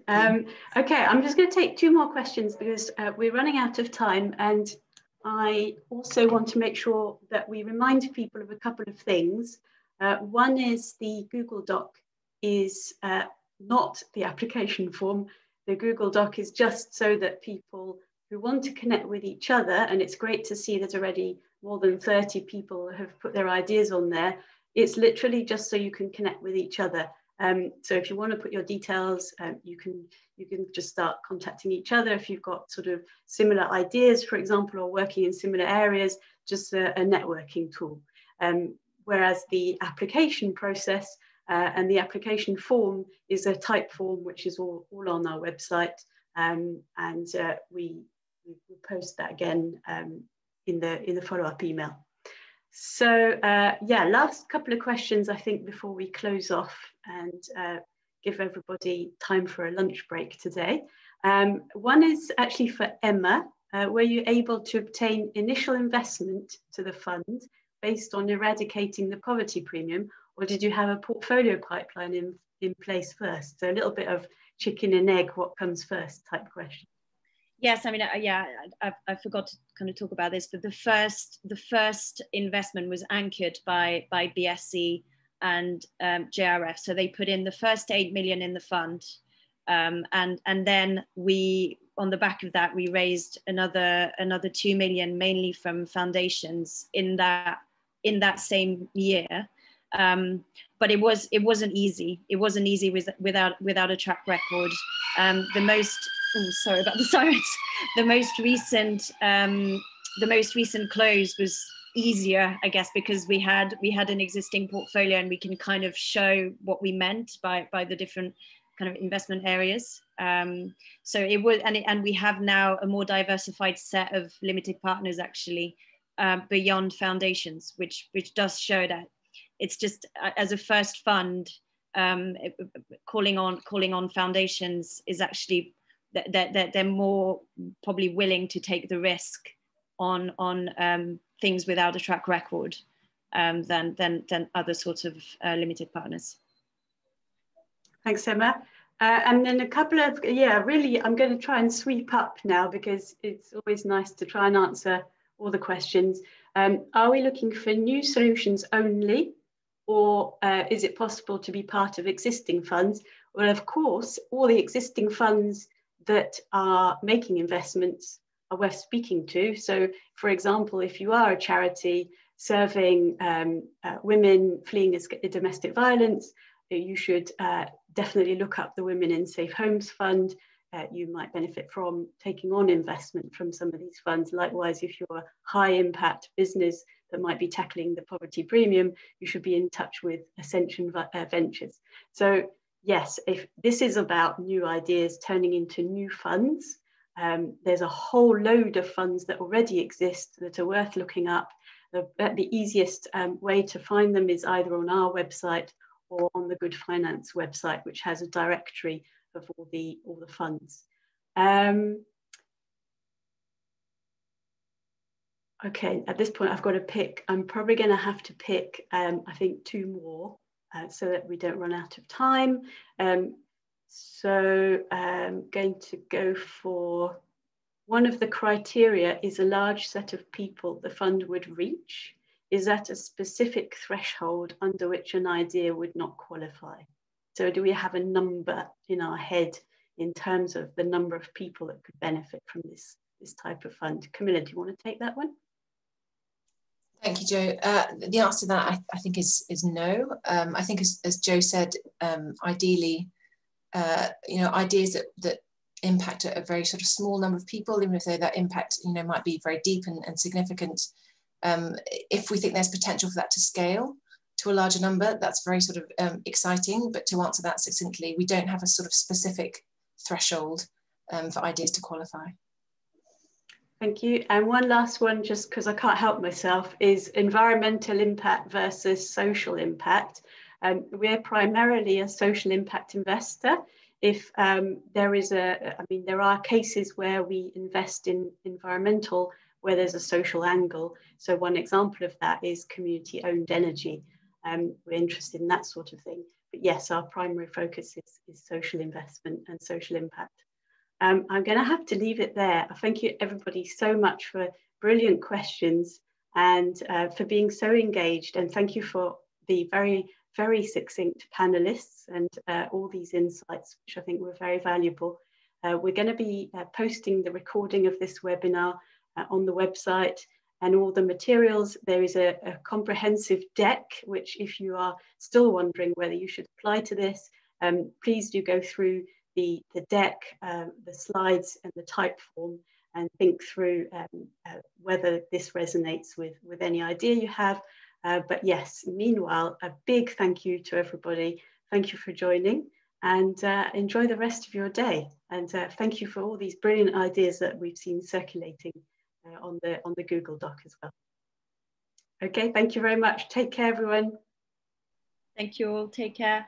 A: Okay, I'm just going to take 2 more questions because we're running out of time, and I also want to make sure that we remind people of a couple of things. One is the Google Doc is not the application form. The Google Doc is just so that people who want to connect with each other, and it's great to see that already more than 30 people have put their ideas on there. It's literally just so you can connect with each other. So if you want to put your details, you can just start contacting each other. If you've got sort of similar ideas, for example, or working in similar areas, just a networking tool. Whereas the application process and the application form is a type form, which is all on our website. We will post that again in the follow-up email. So yeah, last couple of questions, I think, before we close off and give everybody time for a lunch break today. One is actually for Emma. Were you able to obtain initial investment to the fund based on eradicating the poverty premium, or did you have a portfolio pipeline in place first? So a little bit of chicken and egg, what comes first type question.
E: Yes, I mean, yeah, I forgot to kind of talk about this, but the first investment was anchored by BSC and JRF. So they put in the first 8 million in the fund, and then we, on the back of that, we raised another 2 million, mainly from foundations in that same year. But it wasn't easy. It wasn't easy without a track record. Sorry about the sirens. The most recent close was easier, I guess, because we had an existing portfolio and we can kind of show what we meant by the different kind of investment areas. So it was, and we have now a more diversified set of limited partners actually beyond foundations, which does show that it's just as a first fund, calling on foundations is actually that they're more probably willing to take the risk on things without a track record than other sorts of limited partners.
A: Thanks, Emma. And then a couple of, really, I'm going to try and sweep up now because it's always nice to try and answer all the questions. Are we looking for new solutions only, or is it possible to be part of existing funds? Well, of course, all the existing funds that are making investments are worth speaking to. So, for example, if you are a charity serving women fleeing domestic violence, you should definitely look up the Women in Safe Homes Fund. You might benefit from taking on investment from some of these funds. Likewise, if you're a high impact business that might be tackling the poverty premium, you should be in touch with Ascension Ventures. So yes, if this is about new ideas turning into new funds, there's a whole load of funds that already exist that are worth looking up. The easiest way to find them is either on our website or on the Good Finance website, which has a directory of all the funds. Okay, at this point I've got to pick, I'm probably going to have to pick, I think 2 more so that we don't run out of time. So I'm going to go for, one of the criteria is a large set of people the fund would reach. Is that a specific threshold under which an idea would not qualify? So do we have a number in our head in terms of the number of people that could benefit from this type of fund? Camilla, do you want to take that one?
F: Thank you, Jo. The answer to that, I think, is no. I think, as Jo said, ideally, ideas that impact a very sort of small number of people, even if that impact, might be very deep and significant. If we think there's potential for that to scale to a larger number, that's very sort of exciting. But to answer that succinctly, we don't have a sort of specific threshold for ideas to qualify.
A: Thank you. And one last one, just because I can't help myself, is environmental impact versus social impact. We're primarily a social impact investor. If there are cases where we invest in environmental where there's a social angle. So one example of that is community-owned energy. We're interested in that sort of thing. yes, our primary focus is social investment and social impact. I'm going to have to leave it there. Thank you everybody so much for brilliant questions and for being so engaged, and thank you for the very, very succinct panelists and all these insights, which I think were very valuable. We're going to be posting the recording of this webinar on the website and all the materials. There is a comprehensive deck, which if you are still wondering whether you should apply to this, please do go through the deck, the slides and the type form, and think through whether this resonates with any idea you have. But yes, meanwhile, a big thank you to everybody. Thank you for joining, and enjoy the rest of your day. And thank you for all these brilliant ideas that we've seen circulating on the Google Doc as well. Okay, thank you very much. Take care, everyone.
E: Thank you all. Take care.